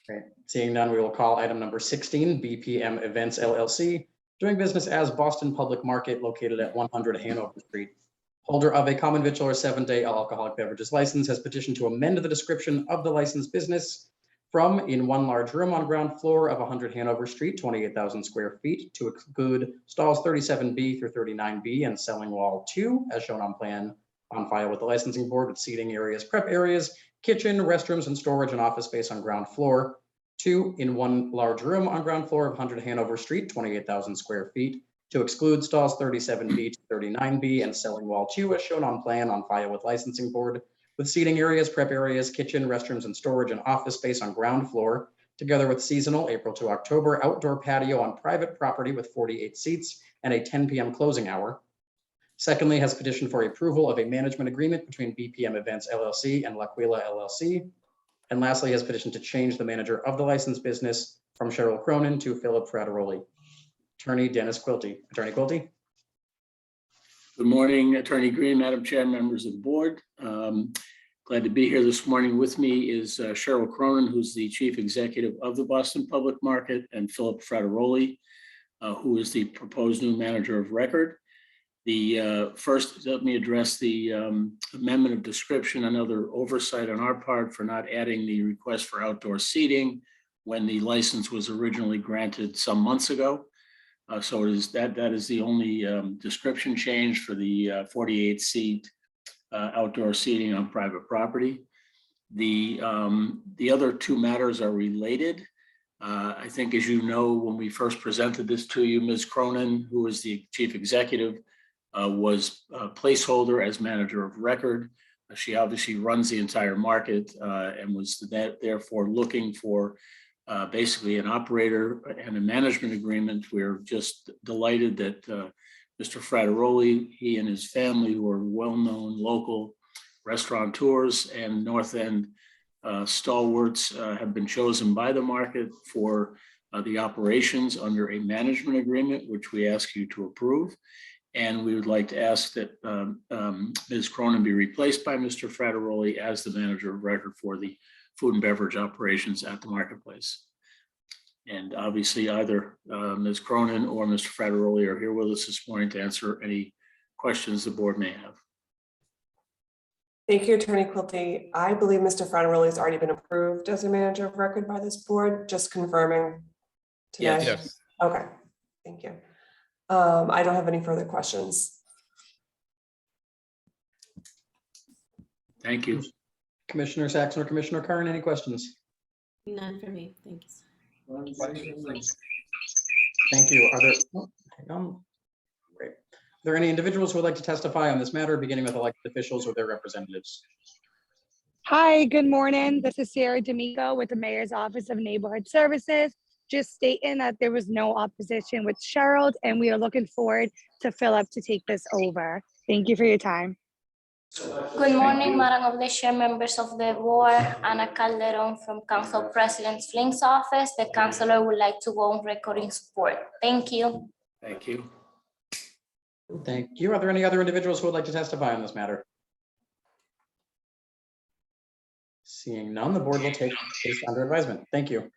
Great. Seeing none, we will call item number 16, BPM Events LLC, doing business as Boston Public Market located at 100 Hanover Street. Holder of a common Vitchler 7-day alcoholic beverages license has petitioned to amend the description of the licensed business from in one large room on ground floor of 100 Hanover Street, 28,000 square feet, to exclude stalls 37B through 39B and selling wall 2, as shown on plan on file with the licensing board, with seating areas, prep areas, kitchen, restrooms, and storage and office space on ground floor. 2, in one large room on ground floor of 100 Hanover Street, 28,000 square feet, to exclude stalls 37B to 39B and selling wall 2, as shown on plan on file with licensing board, with seating areas, prep areas, kitchen, restrooms, and storage and office space on ground floor, together with seasonal April to October outdoor patio on private property with 48 seats and a 10 p.m. closing hour. Secondly, has petitioned for approval of a management agreement between BPM Events LLC and L'Aquila LLC. And lastly, has petitioned to change the manager of the licensed business from Cheryl Cronin to Philip Frateroli. Attorney Dennis Quilty. Attorney Quilty. Good morning, Attorney Green, Madam Chair, members of the board. Glad to be here this morning. With me is Cheryl Cronin, who's the Chief Executive of the Boston Public Market, and Philip Frateroli, who is the proposed new manager of record. The first, let me address the amendment of description, another oversight on our part for not adding the request for outdoor seating when the license was originally granted some months ago. So it is that is the only description change for the 48 seat outdoor seating on private property. The other two matters are related. I think, as you know, when we first presented this to you, Ms. Cronin, who is the chief executive, was a placeholder as manager of record. She obviously runs the entire market and was therefore looking for basically an operator and a management agreement. We're just delighted that Mr. Frateroli, he and his family, who are well-known local restaurateurs and North End stalwarts, have been chosen by the market for the operations under a management agreement, which we ask you to approve. And we would like to ask that Ms. Cronin be replaced by Mr. Frateroli as the manager of record for the food and beverage operations at the marketplace. And obviously either Ms. Cronin or Mr. Frateroli are here with us this morning to answer any questions the board may have. Thank you, Attorney Quilty. I believe Mr. Frateroli has already been approved as a manager of record by this board, just confirming today. Yes. Okay, thank you. I don't have any further questions. Thank you. Commissioner Saxon or Commissioner Kern, any questions? None for me, thanks. Thank you. Are there, oh, hang on. Great. Are there any individuals who would like to testify on this matter, beginning with elected officials or their representatives? Hi, good morning. This is Sarah D'Amico with the Mayor's Office of Neighborhood Services. Just stating that there was no opposition with Cheryl, and we are looking forward to Philip to take this over. Thank you for your time. Good morning, Madam of the Chair, members of the board. Ana Calderon from Council President Flink's office. The councilor would like to go on record in support. Thank you. Thank you. Thank you. Are there any other individuals who would like to testify on this matter? Seeing none, the board will take this under advisement. Thank you.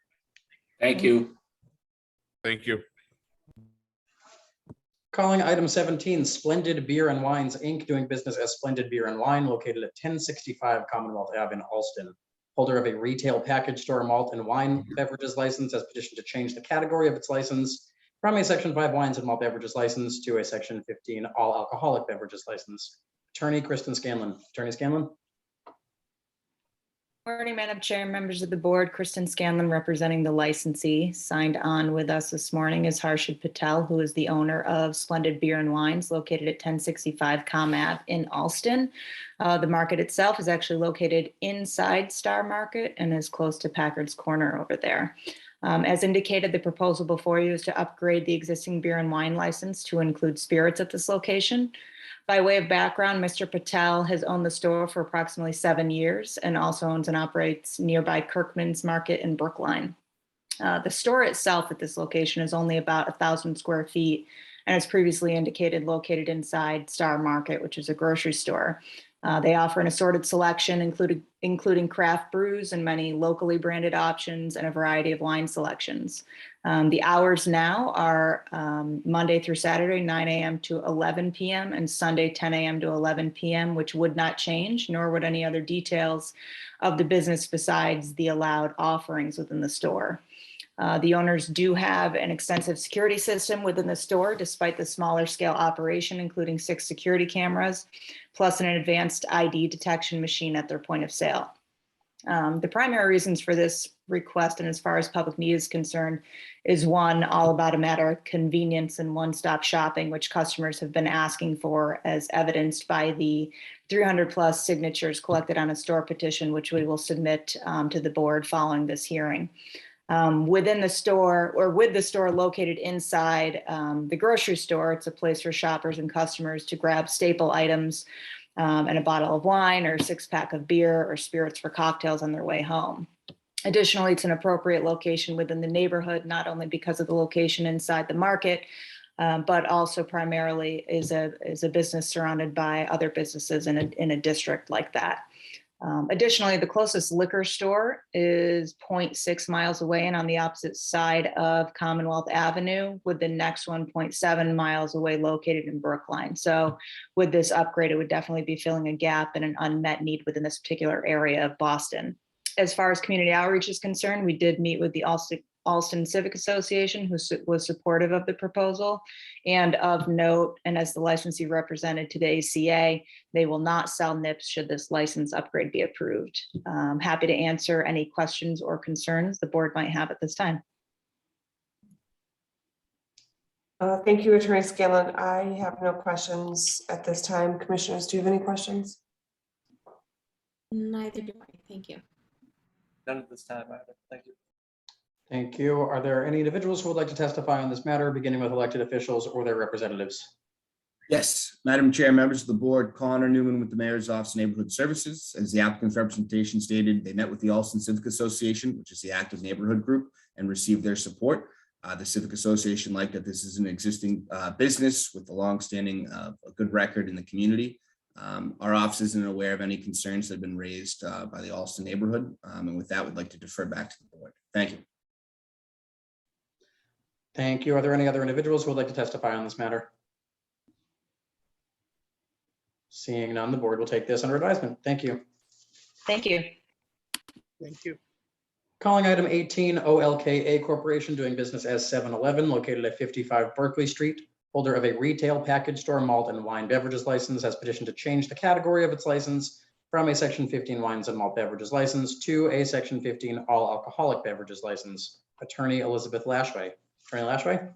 Thank you. Thank you. Calling item 17, Splendid Beer and Wines, Inc., doing business as Splendid Beer and Wine, located at 1065 Commonwealth Ave in Alston. Holder of a retail package store malt and wine beverages license, has petitioned to change the category of its license from a Section 5 wines and malt beverages license to a Section 15 all alcoholic beverages license. Attorney Kristen Scanlon. Attorney Scanlon. Morning, Madam Chair, and members of the board. Kristen Scanlon representing the licensee. Signed on with us this morning is Harshad Patel, who is the owner of Splendid Beer and Wines located at 1065 Com Ave in Alston. The market itself is actually located inside Star Market and is close to Packard's Corner over there. As indicated, the proposal before you is to upgrade the existing beer and wine license to include spirits at this location. By way of background, Mr. Patel has owned the store for approximately 7 years and also owns and operates nearby Kirkman's Market in Brookline. The store itself at this location is only about 1,000 square feet and as previously indicated, located inside Star Market, which is a grocery store. They offer an assorted selection, including craft brews and many locally branded options and a variety of wine selections. The hours now are Monday through Saturday, 9 a.m. to 11 p.m. and Sunday, 10 a.m. to 11 p.m., which would not change, nor would any other details of the business besides the allowed offerings within the store. The owners do have an extensive security system within the store, despite the smaller scale operation, including 6 security cameras, plus an advanced ID detection machine at their point of sale. The primary reasons for this request, and as far as public need is concerned, is one, all about a matter of convenience and one-stop shopping, which customers have been asking for, as evidenced by the 300 plus signatures collected on a store petition, which we will submit to the board following this hearing. Within the store, or with the store located inside the grocery store, it's a place for shoppers and customers to grab staple items and a bottle of wine or a 6-pack of beer or spirits for cocktails on their way home. Additionally, it's an appropriate location within the neighborhood, not only because of the location inside the market, but also primarily is a business surrounded by other businesses in a district like that. Additionally, the closest liquor store is 0.6 miles away and on the opposite side of Commonwealth Avenue, with the next one 0.7 miles away located in Brookline. So with this upgrade, it would definitely be filling a gap and an unmet need within this particular area of Boston. As far as community outreach is concerned, we did meet with the Alston Civic Association, who was supportive of the proposal. And of note, and as the licensee represented to the ACA, they will not sell NIPS should this license upgrade be approved. Happy to answer any questions or concerns the board might have at this time. Thank you, Attorney Scanlon. I have no questions at this time. Commissioners, do you have any questions? Neither do I. Thank you. None at this time either. Thank you. Thank you. Are there any individuals who would like to testify on this matter, beginning with elected officials or their representatives? Yes, Madam Chair, members of the board, Connor Newman with the Mayor's Office of Neighborhood Services. As the applicant's representation stated, they met with the Alston Civic Association, which is the active neighborhood group, and received their support. The Civic Association liked that this is an existing business with a longstanding a good record in the community. Our office isn't aware of any concerns that have been raised by the Alston neighborhood. And with that, we'd like to defer back to the board. Thank you. Thank you. Are there any other individuals who would like to testify on this matter? Seeing none, the board will take this under advisement. Thank you. Thank you. Thank you. Calling item 18, OLKA Corporation doing business as 7-Eleven located at 55 Berkeley Street. Holder of a retail package store malt and wine beverages license has petitioned to change the category of its license from a Section 15 wines and malt beverages license to a Section 15 all alcoholic beverages license. Attorney Elizabeth Lashway. Attorney Lashway.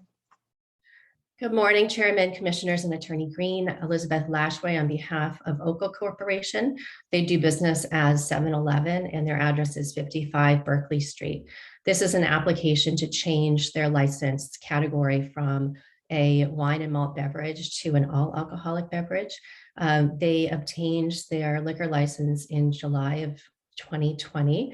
Good morning, Chairman, Commissioners, and Attorney Green. Elizabeth Lashway on behalf of Olka Corporation. They do business as 7-Eleven and their address is 55 Berkeley Street. This is an application to change their license category from a wine and malt beverage to an all alcoholic beverage. They obtained their liquor license in July of 2020,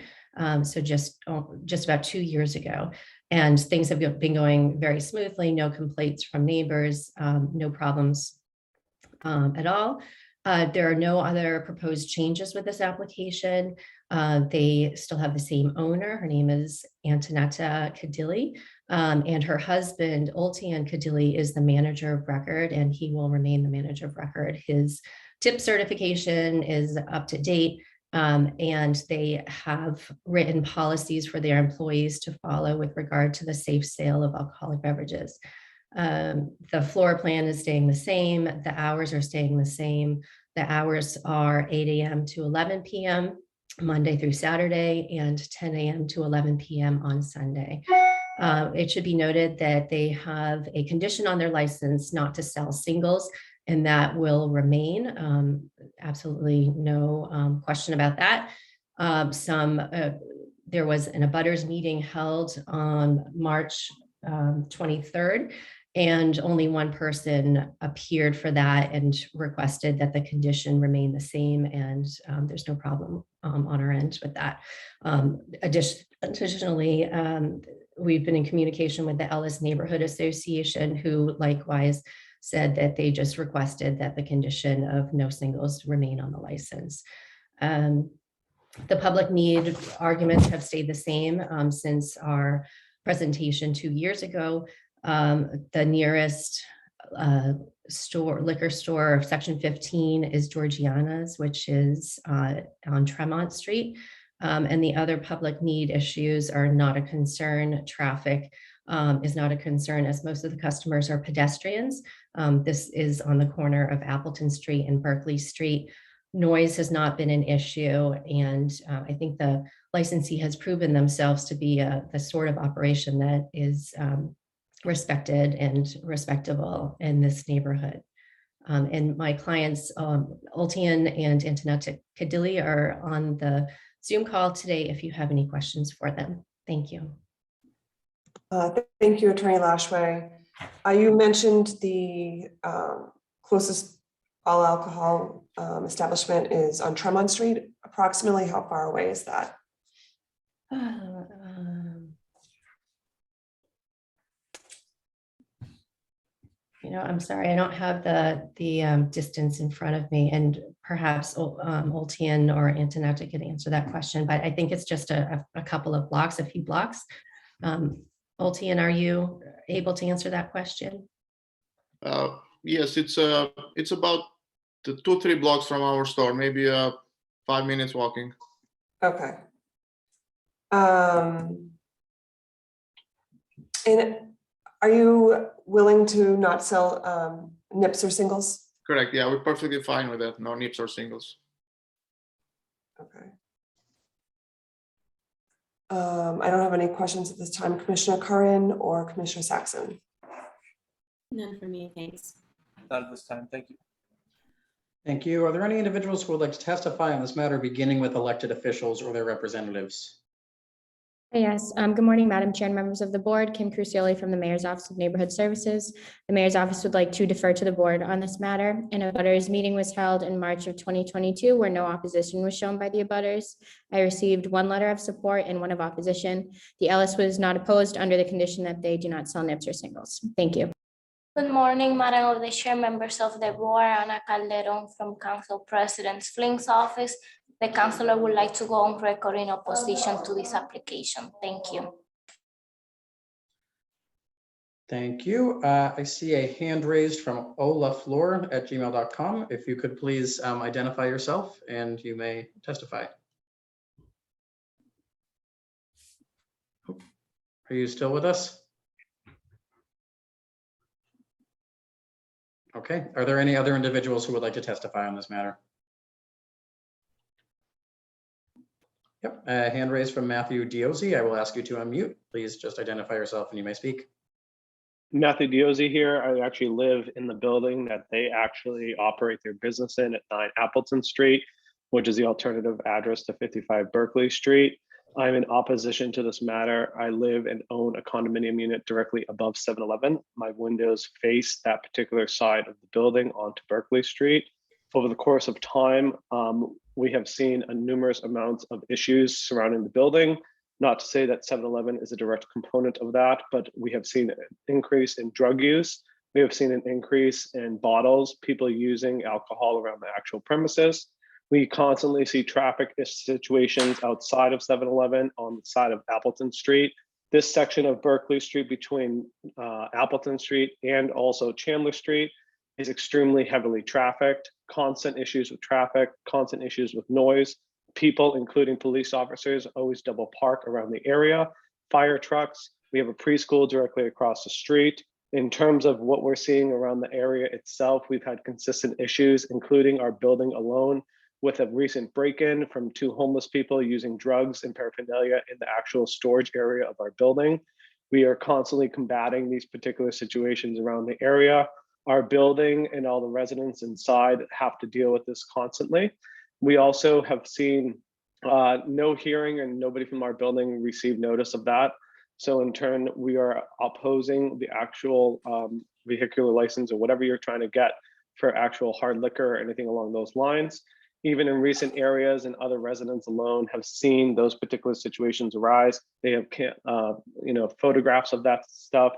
so just about 2 years ago. And things have been going very smoothly, no complaints from neighbors, no problems at all. There are no other proposed changes with this application. They still have the same owner. Her name is Antonetta Cadilli, and her husband, Oltian Cadilli, is the manager of record, and he will remain the manager of record. His tip certification is up to date. And they have written policies for their employees to follow with regard to the safe sale of alcoholic beverages. The floor plan is staying the same. The hours are staying the same. The hours are 8 a.m. to 11 p.m. Monday through Saturday and 10 a.m. to 11 p.m. on Sunday. It should be noted that they have a condition on their license not to sell singles, and that will remain. Absolutely no question about that. There was an abutters meeting held on March 23rd, and only one person appeared for that and requested that the condition remain the same, and there's no problem on our end with that. Additionally, we've been in communication with the Ellis Neighborhood Association, who likewise said that they just requested that the condition of no singles remain on the license. The public need arguments have stayed the same since our presentation 2 years ago. The nearest liquor store of Section 15 is Georgiana's, which is on Tremont Street. And the other public need issues are not a concern. Traffic is not a concern, as most of the customers are pedestrians. This is on the corner of Appleton Street and Berkeley Street. Noise has not been an issue, and I think the licensee has proven themselves to be the sort of operation that is respected and respectable in this neighborhood. And my clients, Oltian and Antonetta Cadilli, are on the Zoom call today if you have any questions for them. Thank you. Thank you, Attorney Lashway. You mentioned the closest all alcohol establishment is on Tremont Street. Approximately how far away is that? I'm sorry, I don't have the distance in front of me, and perhaps Oltian or Antonetta could answer that question, but I think it's just a couple of blocks, a few blocks. Oltian, are you able to answer that question? Yes, it's about 2-3 blocks from our store, maybe 5 minutes walking. Okay. And are you willing to not sell nips or singles? Correct. Yeah, we're perfectly fine with that. No nips or singles. Okay. I don't have any questions at this time. Commissioner Curran or Commissioner Saxon? None for me, thanks. Not at this time, thank you. Thank you. Are there any individuals who would like to testify on this matter, beginning with elected officials or their representatives? Yes, good morning, Madam Chair and members of the board. Kim Crucioli from the Mayor's Office of Neighborhood Services. The Mayor's Office would like to defer to the board on this matter. An abutters meeting was held in March of 2022 where no opposition was shown by the abutters. I received 1 letter of support and 1 of opposition. The Ellis was not opposed under the condition that they do not sell nips or singles. Thank you. Good morning, Madam of the Chair, members of the board, Ana Calderon from Council President Flink's office. The councilor would like to go on record in opposition to this application. Thank you. Thank you. I see a hand raised from olaflor@gmail.com. If you could please identify yourself and you may testify. Are you still with us? Okay. Are there any other individuals who would like to testify on this matter? Yep, a hand raised from Matthew Diozzi. I will ask you to unmute. Please just identify yourself and you may speak. Matthew Diozzi here. I actually live in the building that they actually operate their business in at 9 Appleton Street, which is the alternative address to 55 Berkeley Street. I'm in opposition to this matter. I live and own a condominium unit directly above 7-Eleven. My windows face that particular side of the building onto Berkeley Street. Over the course of time, we have seen numerous amounts of issues surrounding the building. Not to say that 7-Eleven is a direct component of that, but we have seen an increase in drug use. We have seen an increase in bottles, people using alcohol around the actual premises. We constantly see traffic situations outside of 7-Eleven on the side of Appleton Street. This section of Berkeley Street between Appleton Street and also Chandler Street is extremely heavily trafficked, constant issues with traffic, constant issues with noise. People, including police officers, always double park around the area. Fire trucks, we have a preschool directly across the street. In terms of what we're seeing around the area itself, we've had consistent issues, including our building alone, with a recent break-in from 2 homeless people using drugs and paraphernalia in the actual storage area of our building. We are constantly combating these particular situations around the area. Our building and all the residents inside have to deal with this constantly. We also have seen no hearing and nobody from our building received notice of that. So in turn, we are opposing the actual vehicular license or whatever you're trying to get for actual hard liquor or anything along those lines. Even in recent areas and other residents alone have seen those particular situations arise. They have photographs of that stuff.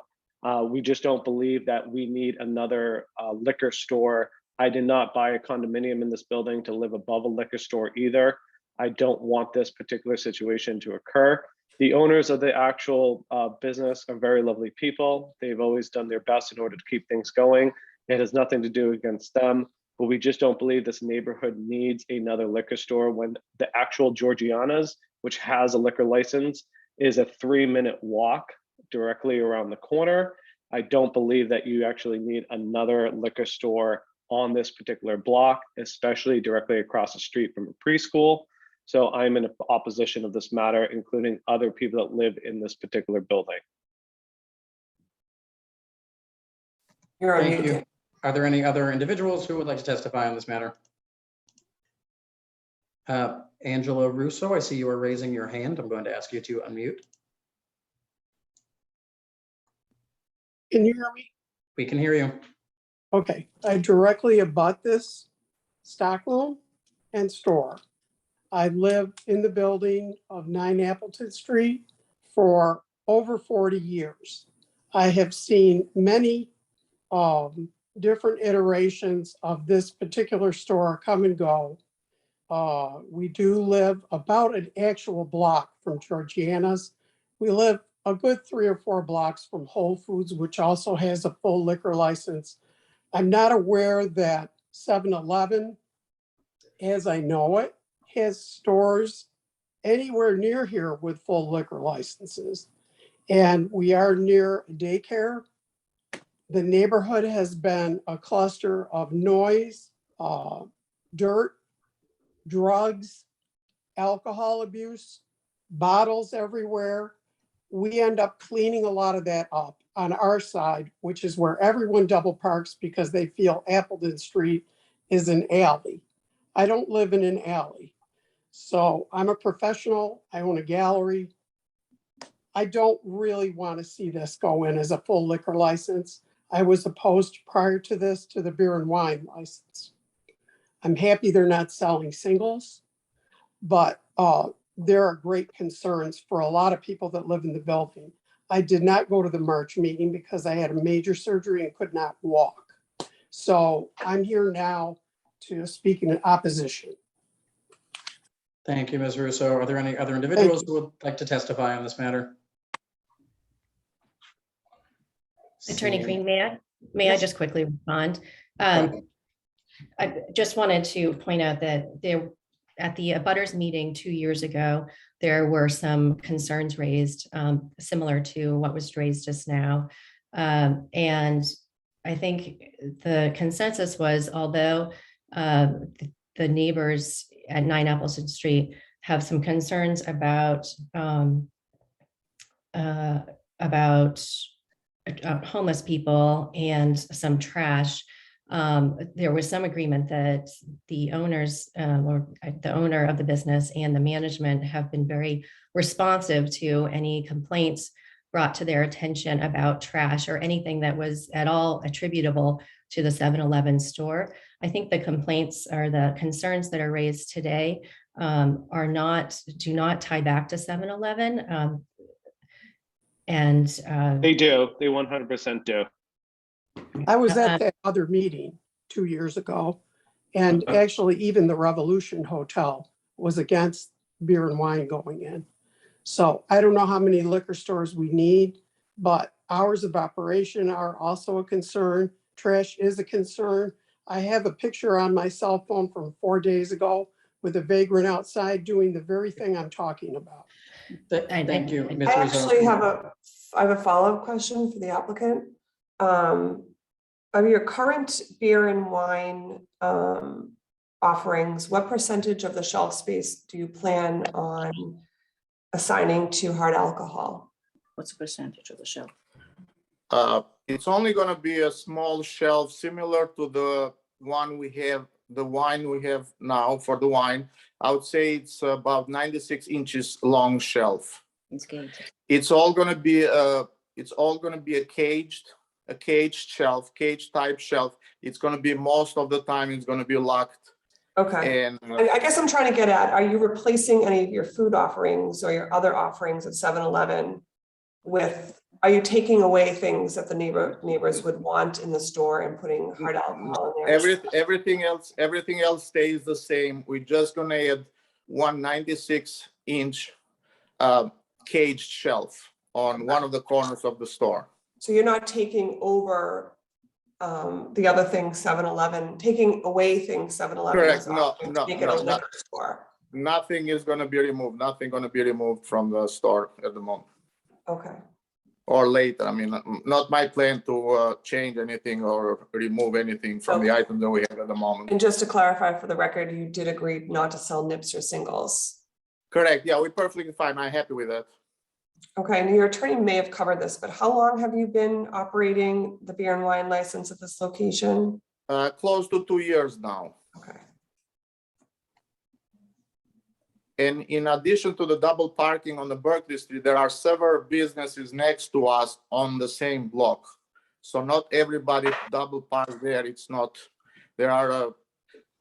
We just don't believe that we need another liquor store. I did not buy a condominium in this building to live above a liquor store either. I don't want this particular situation to occur. The owners of the actual business are very lovely people. They've always done their best in order to keep things going. It has nothing to do against them, but we just don't believe this neighborhood needs another liquor store when the actual Georgiana's, which has a liquor license, is a 3-minute walk directly around the corner. I don't believe that you actually need another liquor store on this particular block, especially directly across the street from a preschool. So I'm in opposition of this matter, including other people that live in this particular building. Thank you. Are there any other individuals who would like to testify on this matter? Angela Russo, I see you are raising your hand. I'm going to ask you to unmute. Can you hear me? We can hear you. Okay, I directly abut this stockroom and store. I lived in the building of 9 Appleton Street for over 40 years. I have seen many different iterations of this particular store come and go. We do live about an actual block from Georgiana's. We live a good 3 or 4 blocks from Whole Foods, which also has a full liquor license. I'm not aware that 7-Eleven, as I know it, has stores anywhere near here with full liquor licenses. And we are near a daycare. The neighborhood has been a cluster of noise, dirt, drugs, alcohol abuse, bottles everywhere. We end up cleaning a lot of that up on our side, which is where everyone double parks because they feel Appleton Street is an alley. I don't live in an alley. So I'm a professional. I own a gallery. I don't really want to see this go in as a full liquor license. I was opposed prior to this to the beer and wine license. I'm happy they're not selling singles, but there are great concerns for a lot of people that live in the building. I did not go to the March meeting because I had a major surgery and could not walk. So I'm here now to speak in opposition. Thank you, Ms. Russo. Are there any other individuals who would like to testify on this matter? Attorney Green, may I just quickly respond? I just wanted to point out that there, at the abutters meeting 2 years ago, there were some concerns raised similar to what was raised just now. And I think the consensus was, although the neighbors at 9 Appleton Street have some concerns about homeless people and some trash, there was some agreement that the owners or the owner of the business and the management have been very responsive to any complaints brought to their attention about trash or anything that was at all attributable to the 7-Eleven store. I think the complaints or the concerns that are raised today do not tie back to 7-Eleven. They do. They 100% do. I was at that other meeting 2 years ago, and actually even the Revolution Hotel was against beer and wine going in. So I don't know how many liquor stores we need, but hours of operation are also a concern. Trash is a concern. I have a picture on my cell phone from 4 days ago with a vagrant outside doing the very thing I'm talking about. Thank you, Ms. I Russo. actually have a follow-up question for the applicant. Of your current beer and wine offerings, what percentage of the shelf space do you plan on assigning to hard alcohol? What's the percentage of the shelf? It's only going to be a small shelf similar to the one we have, the wine we have now for the wine. I would say it's about 96 inches long shelf. It's all going to be a caged shelf, cage type shelf. It's going to be, most of the time it's going to be locked. Okay. And I guess I'm trying to get at, are you replacing any of your food offerings or your other offerings at 7-Eleven with, are you taking away things that the neighbors would want in the store and putting hard alcohol in there? everything else stays the same. We're just going to add one 96-inch caged shelf on one of the corners of the store. So you're not taking over the other things 7-Eleven, taking away things 7-Eleven. Correct. No. Make it a liquor store. Nothing is going to be removed. Nothing going to be removed from the store at the moment. Okay. Or later. I mean, not my plan to change anything or remove anything from the items that we have at the moment. And just to clarify for the record, you did agree not to sell nips or singles. Correct. Yeah, we're perfectly fine. I'm happy with that. Okay, and your attorney may have covered this, but how long have you been operating the beer and wine license at this location? Close to 2 years now. Okay. And in addition to the double parking on the Berkeley Street, there are several businesses next to us on the same block. So not everybody double parks there. It's not, there are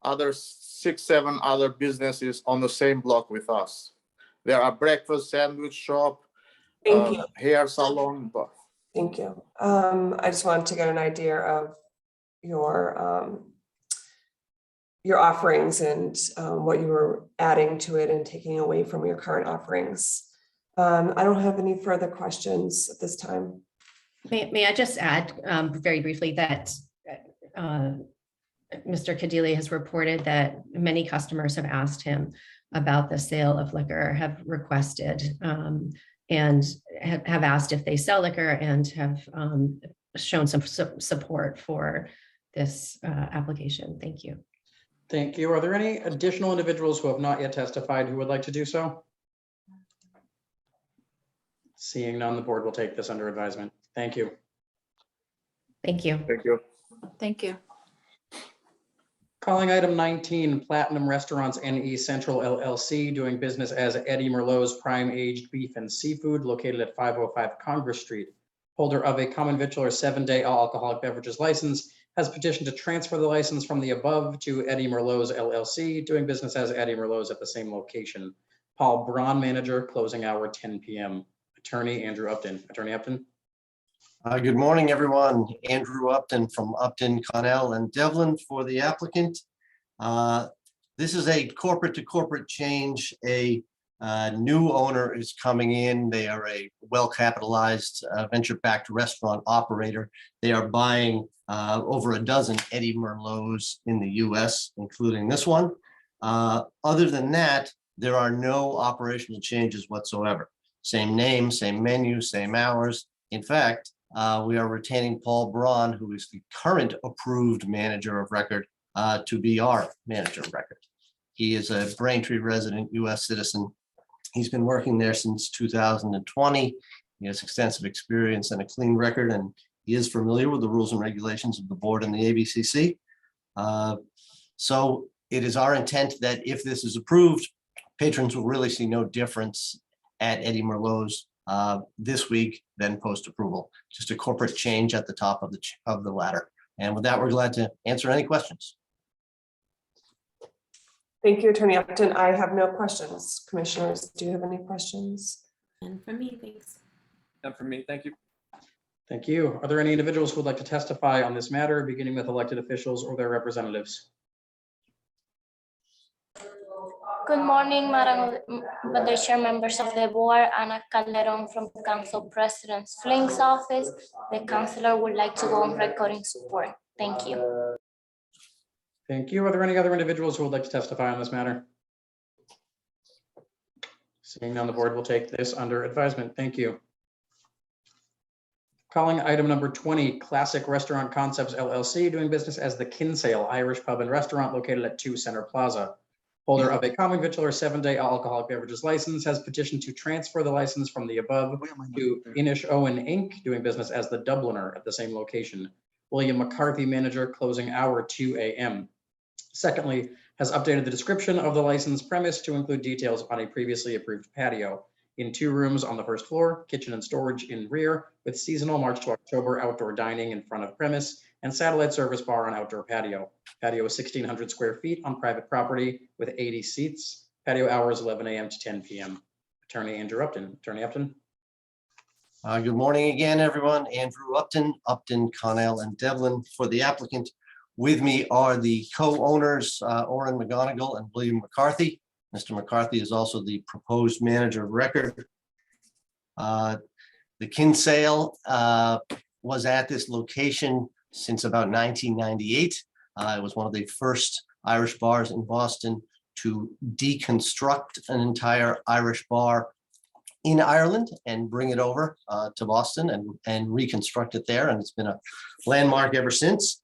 other 6-7 other businesses on the same block with us. There are breakfast, sandwich shop, hair salon. Thank you. I just wanted to get an idea of your offerings and what you were adding to it and taking away from your current offerings. I don't have any further questions at this time. May I just add very briefly that Mr. Cadilli has reported that many customers have asked him about the sale of liquor, have requested and have asked if they sell liquor, and have shown some support for this application. Thank you. Thank you. Are there any additional individuals who have not yet testified who would like to do so? Seeing none, the board will take this under advisement. Thank you. Thank you. Thank you. Thank you. Calling item 19, Platinum Restaurants NE Central LLC, doing business as Eddie Merlot's Prime Aged Beef and Seafood, located at 505 Congress Street. Holder of a common Vitchler 7-day alcoholic beverages license, has petitioned to transfer the license from the above to Eddie Merlot's LLC, doing business as Eddie Merlot's at the same location. Paul Braun, manager, closing hour 10 p.m. Attorney Andrew Upton. Attorney Upton. Good morning, everyone. Andrew Upton from Upton, Connell, and Devlin for the applicant. This is a corporate to corporate change. A new owner is coming in. They are a well-capitalized venture-backed restaurant operator. They are buying over a dozen Eddie Merlots in the US, including this one. Other than that, there are no operational changes whatsoever. Same name, same menu, same hours. In fact, we are retaining Paul Braun, who is the current approved manager of record, to be our manager of record. He is a Braintree resident, US citizen. He's been working there since 2020. He has extensive experience and a clean record, and he is familiar with the rules and regulations of the board and the ABCC. So it is our intent that if this is approved, patrons will really see no difference at Eddie Merlot's this week than post-approval. Just a corporate change at the top of the ladder. And with that, we're glad to answer any questions. Thank you, Attorney Upton. I have no questions. Commissioners, do you have any questions? And for me, thanks. None from me. Thank you. Thank you. Are there any individuals who would like to testify on this matter, beginning with elected officials or their representatives? Good morning, Madam the Chair, members of the board. Ana Calderon from the Council President Flink's office. The councilor would like to go on record in support. Thank you. Thank you. Are there any other individuals who would like to testify on this matter? Seeing none, the board will take this under advisement. Thank you. Calling item number 20, Classic Restaurant Concepts LLC, doing business as the Kinsale Irish Pub and Restaurant located at 2 Center Plaza. Holder of a common Vitchler 7-day alcoholic beverages license, has petitioned to transfer the license from the above to Inish Owen Inc., doing business as the Dubliner at the same location. William McCarthy, manager, closing hour 2 a.m. Secondly, has updated the description of the licensed premise to include details on a previously approved patio in 2 rooms on the first floor, kitchen and storage in rear, with seasonal March to October outdoor dining in front of premise, and satellite service bar on outdoor patio. Patio is 1,600 square feet on private property with 80 seats. Patio hours 11 a.m. to 10 p.m. Attorney Andrew Upton. Attorney Upton. Good morning again, everyone. Andrew Upton, Connell, and Devlin for the applicant. With me are the co-owners, Oren McGonigal and William McCarthy. Mr. McCarthy is also the proposed manager of record. The Kinsale was at this location since about 1998. It was one of the first Irish bars in Boston to deconstruct an entire Irish bar in Ireland and bring it over to Boston and reconstruct it there. And it's been a landmark ever since.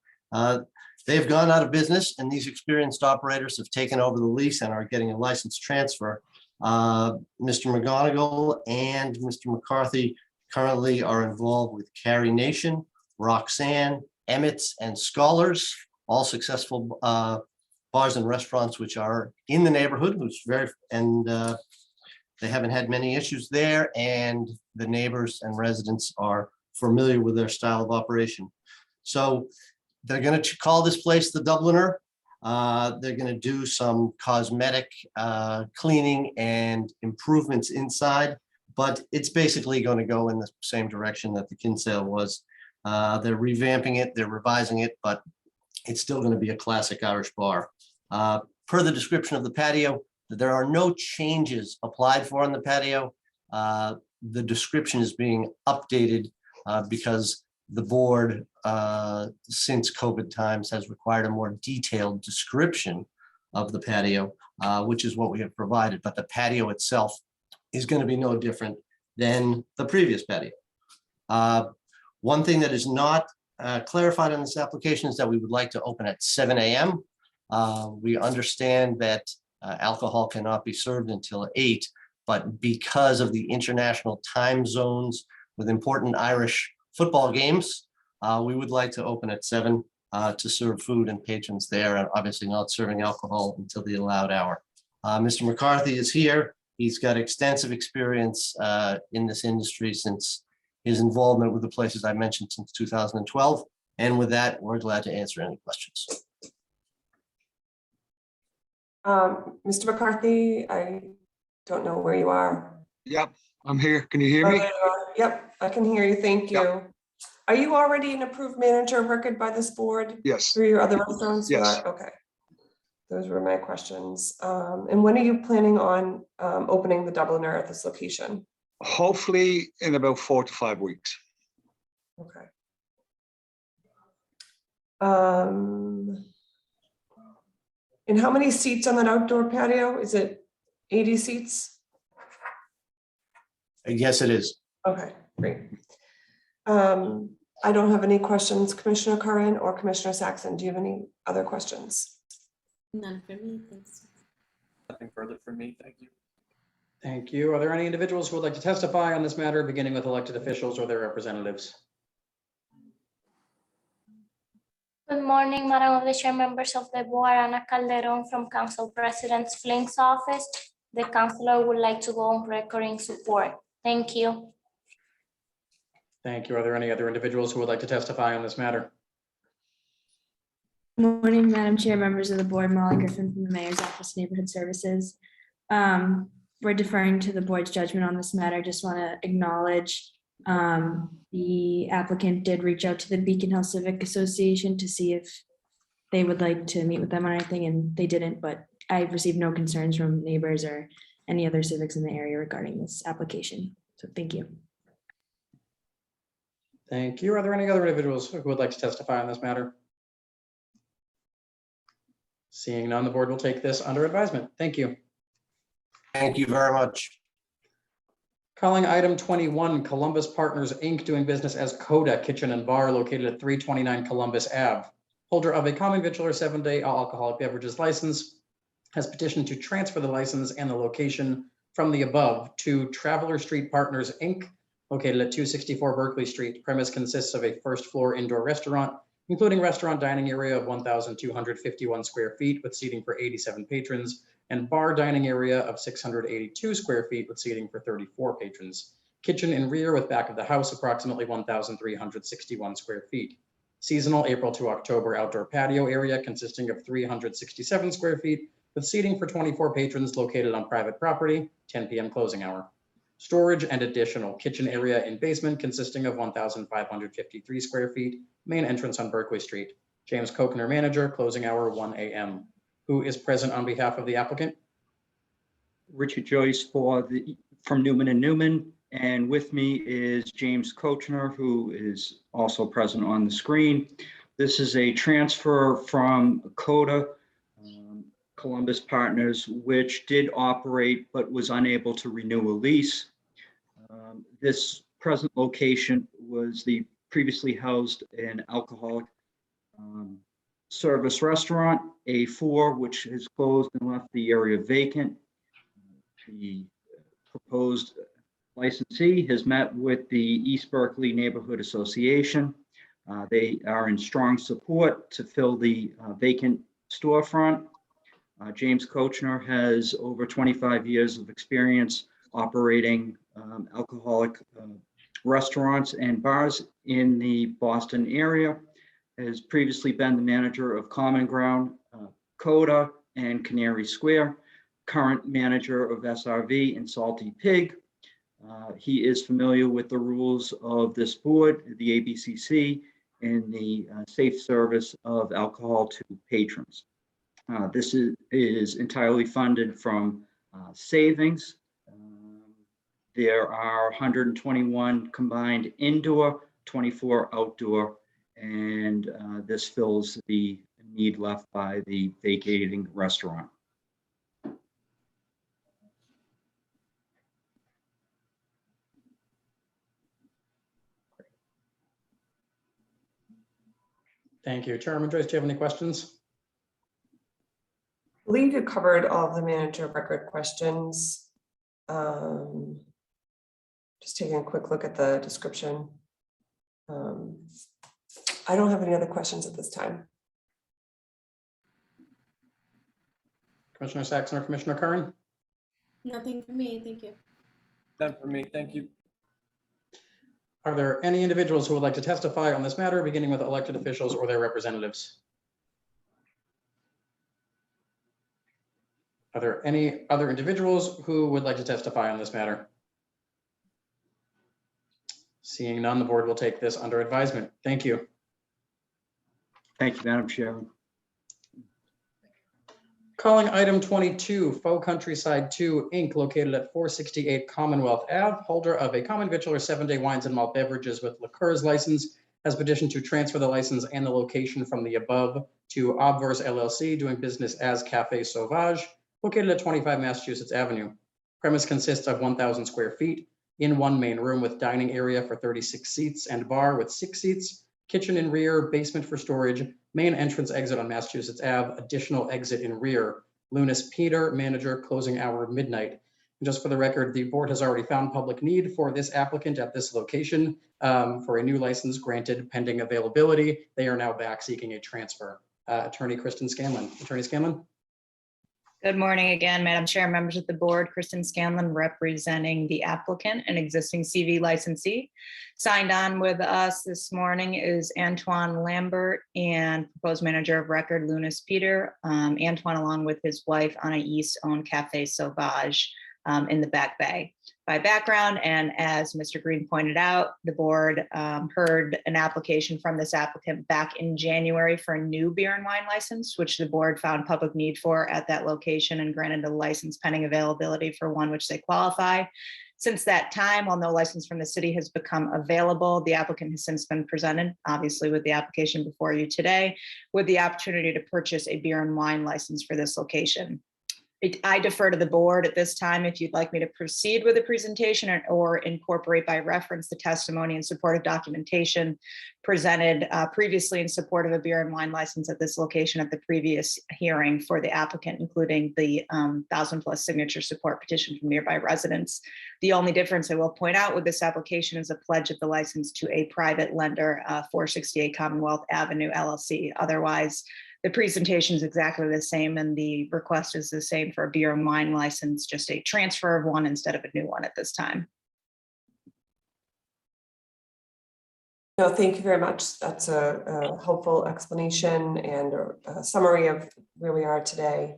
They've gone out of business, and these experienced operators have taken over the lease and are getting a license transfer. Mr. McGonigal and Mr. McCarthy currently are involved with Carrie Nation, Roxanne, Emmett's, and Scholars, all successful bars and restaurants which are in the neighborhood, which they haven't had many issues there, and the neighbors and residents are familiar with their style of operation. So they're going to call this place the Dubliner. They're going to do some cosmetic cleaning and improvements inside. but it's basically going to go in the same direction that the Kinsale was. They're revamping it, they're revising it, but it's still going to be a classic Irish bar. Per the description of the patio, there are no changes applied for on the patio. The description is being updated because the board, since COVID times, has required a more detailed description of the patio, which is what we have provided. But the patio itself is going to be no different than the previous patio. One thing that is not clarified in this application is that we would like to open at 7 a.m. We understand that alcohol cannot be served until 8, but because of the international time zones with important Irish football games, we would like to open at 7 to serve food and patrons there, and obviously not serving alcohol until the allowed hour. Mr. McCarthy is here. He's got extensive experience in this industry since his involvement with the places I mentioned since 2012. And with that, we're glad to answer any questions. Mr. McCarthy, I don't know where you are. Yep, I'm here. Can you hear Oh, me? there you are. Yep, I can hear you. Thank you. Yep. Are you already an approved manager of record by this board? Yes. Through your other restaurants? You Yes. are? Okay. Those were my questions. And when are you planning on opening the Dubliner at this location? Hopefully in about 4 to 5 weeks. Okay. And how many seats on that outdoor patio? Is it 80 seats? Yes, it is. Okay, great. I don't have any questions. Commissioner Curran or Commissioner Saxon, do you have any other questions? None for me, thanks. Nothing further from me, thank you. Thank you. Are there any individuals who would like to testify on this matter, beginning with elected officials or their representatives? Good morning, Madam of the Chair, members of the board, Ana Calderon from Council President Flink's office. The councilor would like to go on record in support. Thank you. Thank you. Are there any other individuals who would like to testify on this matter? Morning, Madam Chair, members of the board, Molly Griffin from the Mayor's Office, Neighborhood Services. We're deferring to the board's judgment on this matter. Just want to acknowledge the applicant did reach out to the Beacon Hill Civic Association to see if they would like to meet with them on anything, and they didn't, but I've received no concerns from neighbors or any other civics in the area regarding this application. So thank you. Thank you. Are there any other individuals who would like to testify on this matter? Seeing none, the board will take this under advisement. Thank you. Thank you very much. Calling item 21, Columbus Partners, Inc., doing business as Coda Kitchen and Bar located at 329 Columbus Ave. Holder of a common Vitchler 7-day all alcoholic beverages license has petitioned to transfer the license and the location from the above to Traveler Street Partners, Inc., located at 264 Berkeley Street. Premise consists of a first floor indoor restaurant, including restaurant dining area of 1,251 square feet with seating for 87 patrons, and bar dining area of 682 square feet with seating for 34 patrons. Kitchen in rear with back of the house, approximately 1,361 square feet. Seasonal April to October outdoor patio area consisting of 367 square feet with seating for 24 patrons located on private property, 10 p.m. closing hour. Storage and additional kitchen area in basement consisting of 1,553 square feet, main entrance on Berkeley Street. James Kochner, manager, closing hour 1 a.m. Who is present on behalf of the applicant? Richard Joyce from Newman and Newman, and with me is James Kochner, who is also present on the screen. This is a transfer from Coda, Columbus Partners, which did operate but was unable to renew a lease. This present location was the previously housed an alcoholic service restaurant, A4, which has closed and left the area vacant. The proposed licensee has met with the East Berkeley Neighborhood Association. They are in strong support to fill the vacant storefront. James Kochner has over 25 years of experience operating alcoholic restaurants and bars in the Boston area. Has previously been the manager of Common Ground, Coda, and Canary Square, current manager of SRV and Salty Pig. He is familiar with the rules of this board, the ABCC, and the safe service of alcohol to patrons. This is entirely funded from savings. There are 121 combined indoor, 24 outdoor, and this fills the need left by the vacating restaurant. Thank you. Chairman Joyce, do you have any questions? I believe you covered all of the manager of record questions. Just taking a quick look at the description. I don't have any other questions at this time. Commissioner Saxon or Commissioner Curran? Nothing for me, thank you. None for me, thank you. Are there any individuals who would like to testify on this matter, beginning with elected officials or their representatives? Are there any other individuals who would like to testify on this matter? Seeing none, the board will take this under advisement. Thank you. Thank you, Madam Chairman. Calling item 22, Faux Countryside 2, Inc., located at 468 Commonwealth Ave, holder of a common Vitchler 7-day wines and malt beverages with liqueurs license, has petitioned to transfer the license and the location from the above to Obverse LLC, doing business as Café Sauvage, located at 25 Massachusetts Avenue. Premise consists of 1,000 square feet in one main room with dining area for 36 seats and bar with 6 seats, kitchen in rear, basement for storage, main entrance exit on Massachusetts Ave, additional exit in rear. Lunas Peter, manager, closing hour midnight. And just for the record, the board has already found public need for this applicant at this location for a new license granted pending availability. They are now back seeking a transfer. Attorney Kristen Scanlon. Attorney Scanlon. Good morning again, Madam Chair, members of the board. Kristen Scanlon representing the applicant and existing CV licensee. Signed on with us this morning is Antoine Lambert and proposed manager of record Lunas Peter. Antoine, along with his wife, Anna East, own Café Sauvage in the Back Bay. By background, and as Mr. Green pointed out, the board heard an application from this applicant back in January for a new beer and wine license, which the board found public need for at that location and granted a license pending availability for one which they qualify. Since that time, while no license from the city has become available, the applicant has since been presented, obviously with the application before you today, with the opportunity to purchase a beer and wine license for this location. I defer to the board at this time if you'd like me to proceed with the presentation or incorporate by reference the testimony and supportive documentation presented previously in support of a beer and wine license at this location at the previous hearing for the applicant, including the 1,000+ signature support petition from nearby residents. The only difference I will point out with this application is a pledge of the license to a private lender, 468 Commonwealth Avenue LLC. Otherwise, the presentation is exactly the same and the request is the same for a beer and wine license, just a transfer of one instead of a new one at this time. No, thank you very much. That's a helpful explanation and a summary of where we are today.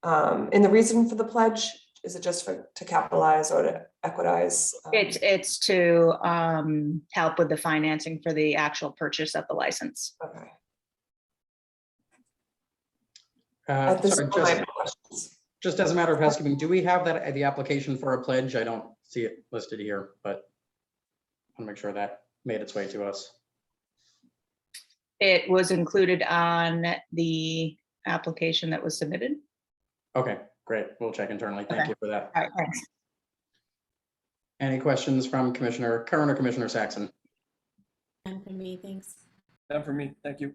And the reason for the pledge, is it just to capitalize or to equitize? It's to help with the financing for the actual purchase of the license. Okay. Sorry, just as a matter of housekeeping, do we have that the application for a pledge? I don't see it listed here, but I want to make sure that made its way to us. It was included on the application that was submitted. Okay, great. We'll check internally. Thank you for that. All right, thanks. Any questions from Commissioner Curran or Commissioner Saxon? None for me, thanks. None for me, thank you.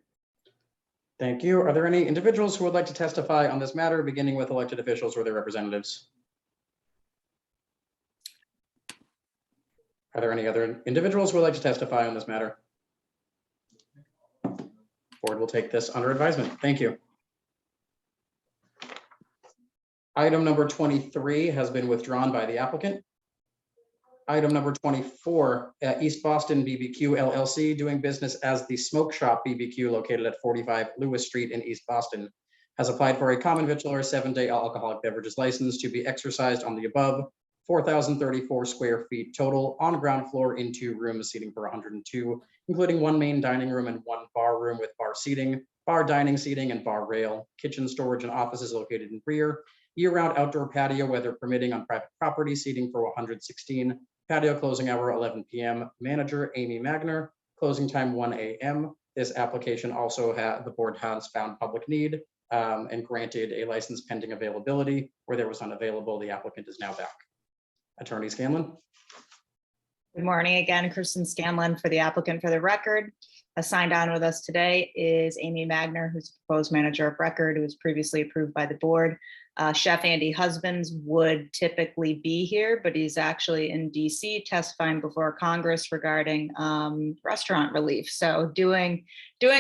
Thank you. Are there any individuals who would like to testify on this matter, beginning with elected officials or their representatives? Are there any other individuals who would like to testify on this matter? Board will take this under advisement. Thank you. Item number 23 has been withdrawn by the applicant. Item number 24, East Boston BBQ LLC, doing business as the Smoke Shop BBQ located at 45 Lewis Street in East Boston, has applied for a common Vitchler 7-day alcoholic beverages license to be exercised on the above 4,034 square feet total on ground floor in 2 rooms, seating for 102, including 1 main dining room and 1 bar room with bar seating, bar dining seating, and bar rail, kitchen, storage, and offices located in rear, year-round outdoor patio, weather permitting on private property, seating for 116, patio closing hour 11 p.m. Manager Amy Magner, closing time 1 a.m. This application also the board has found public need and granted a license pending availability. Where there was unavailable, the applicant is now back. Attorney Scanlon. Good morning again, Kristen Scanlon for the applicant. For the record, assigned on with us today is Amy Magner, who's the proposed manager of record, who was previously approved by the board. Chef Andy Husbands would typically be here, but he's actually in DC testifying before Congress regarding restaurant relief. So doing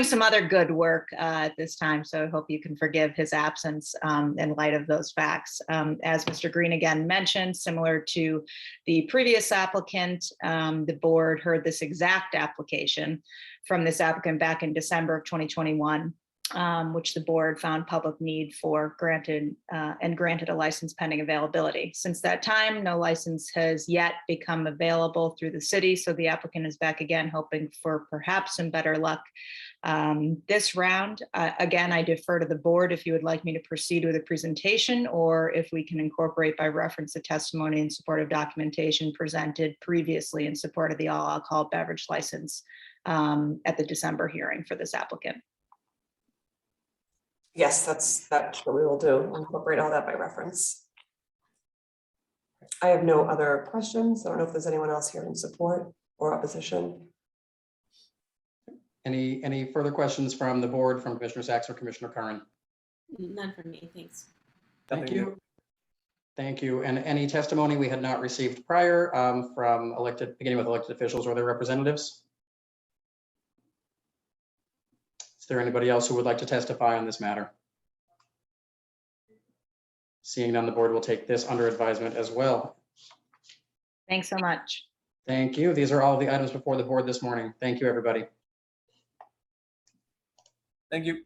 some other good work at this time. So I hope you can forgive his absence in light of those facts. As Mr. Green again mentioned, similar to the previous applicant, the board heard this exact application from this applicant back in December of 2021. Which the board found public need for granted a license pending availability. Since that time, no license has yet become available through the city. So the applicant is back again, hoping for perhaps some better luck this round. Again, I defer to the board if you would like me to proceed with a presentation, or if we can incorporate by reference the testimony and supportive documentation presented previously in support of the all alcohol beverage license at the December hearing for this applicant. Yes, that's what we will do. We'll incorporate all that by reference. I have no other questions. I don't know if there's anyone else here in support or opposition. Any further questions from the board, from Commissioner Sachs or Commissioner Curran? None from me, thanks. Thank you. Thank you. And any testimony we had not received prior from beginning with elected officials or their representatives? Is there anybody else who would like to testify on this matter? Seeing none, the board will take this under advisement as well. Thanks so much. Thank you. These are all the items before the board this morning. Thank you, everybody. Thank you.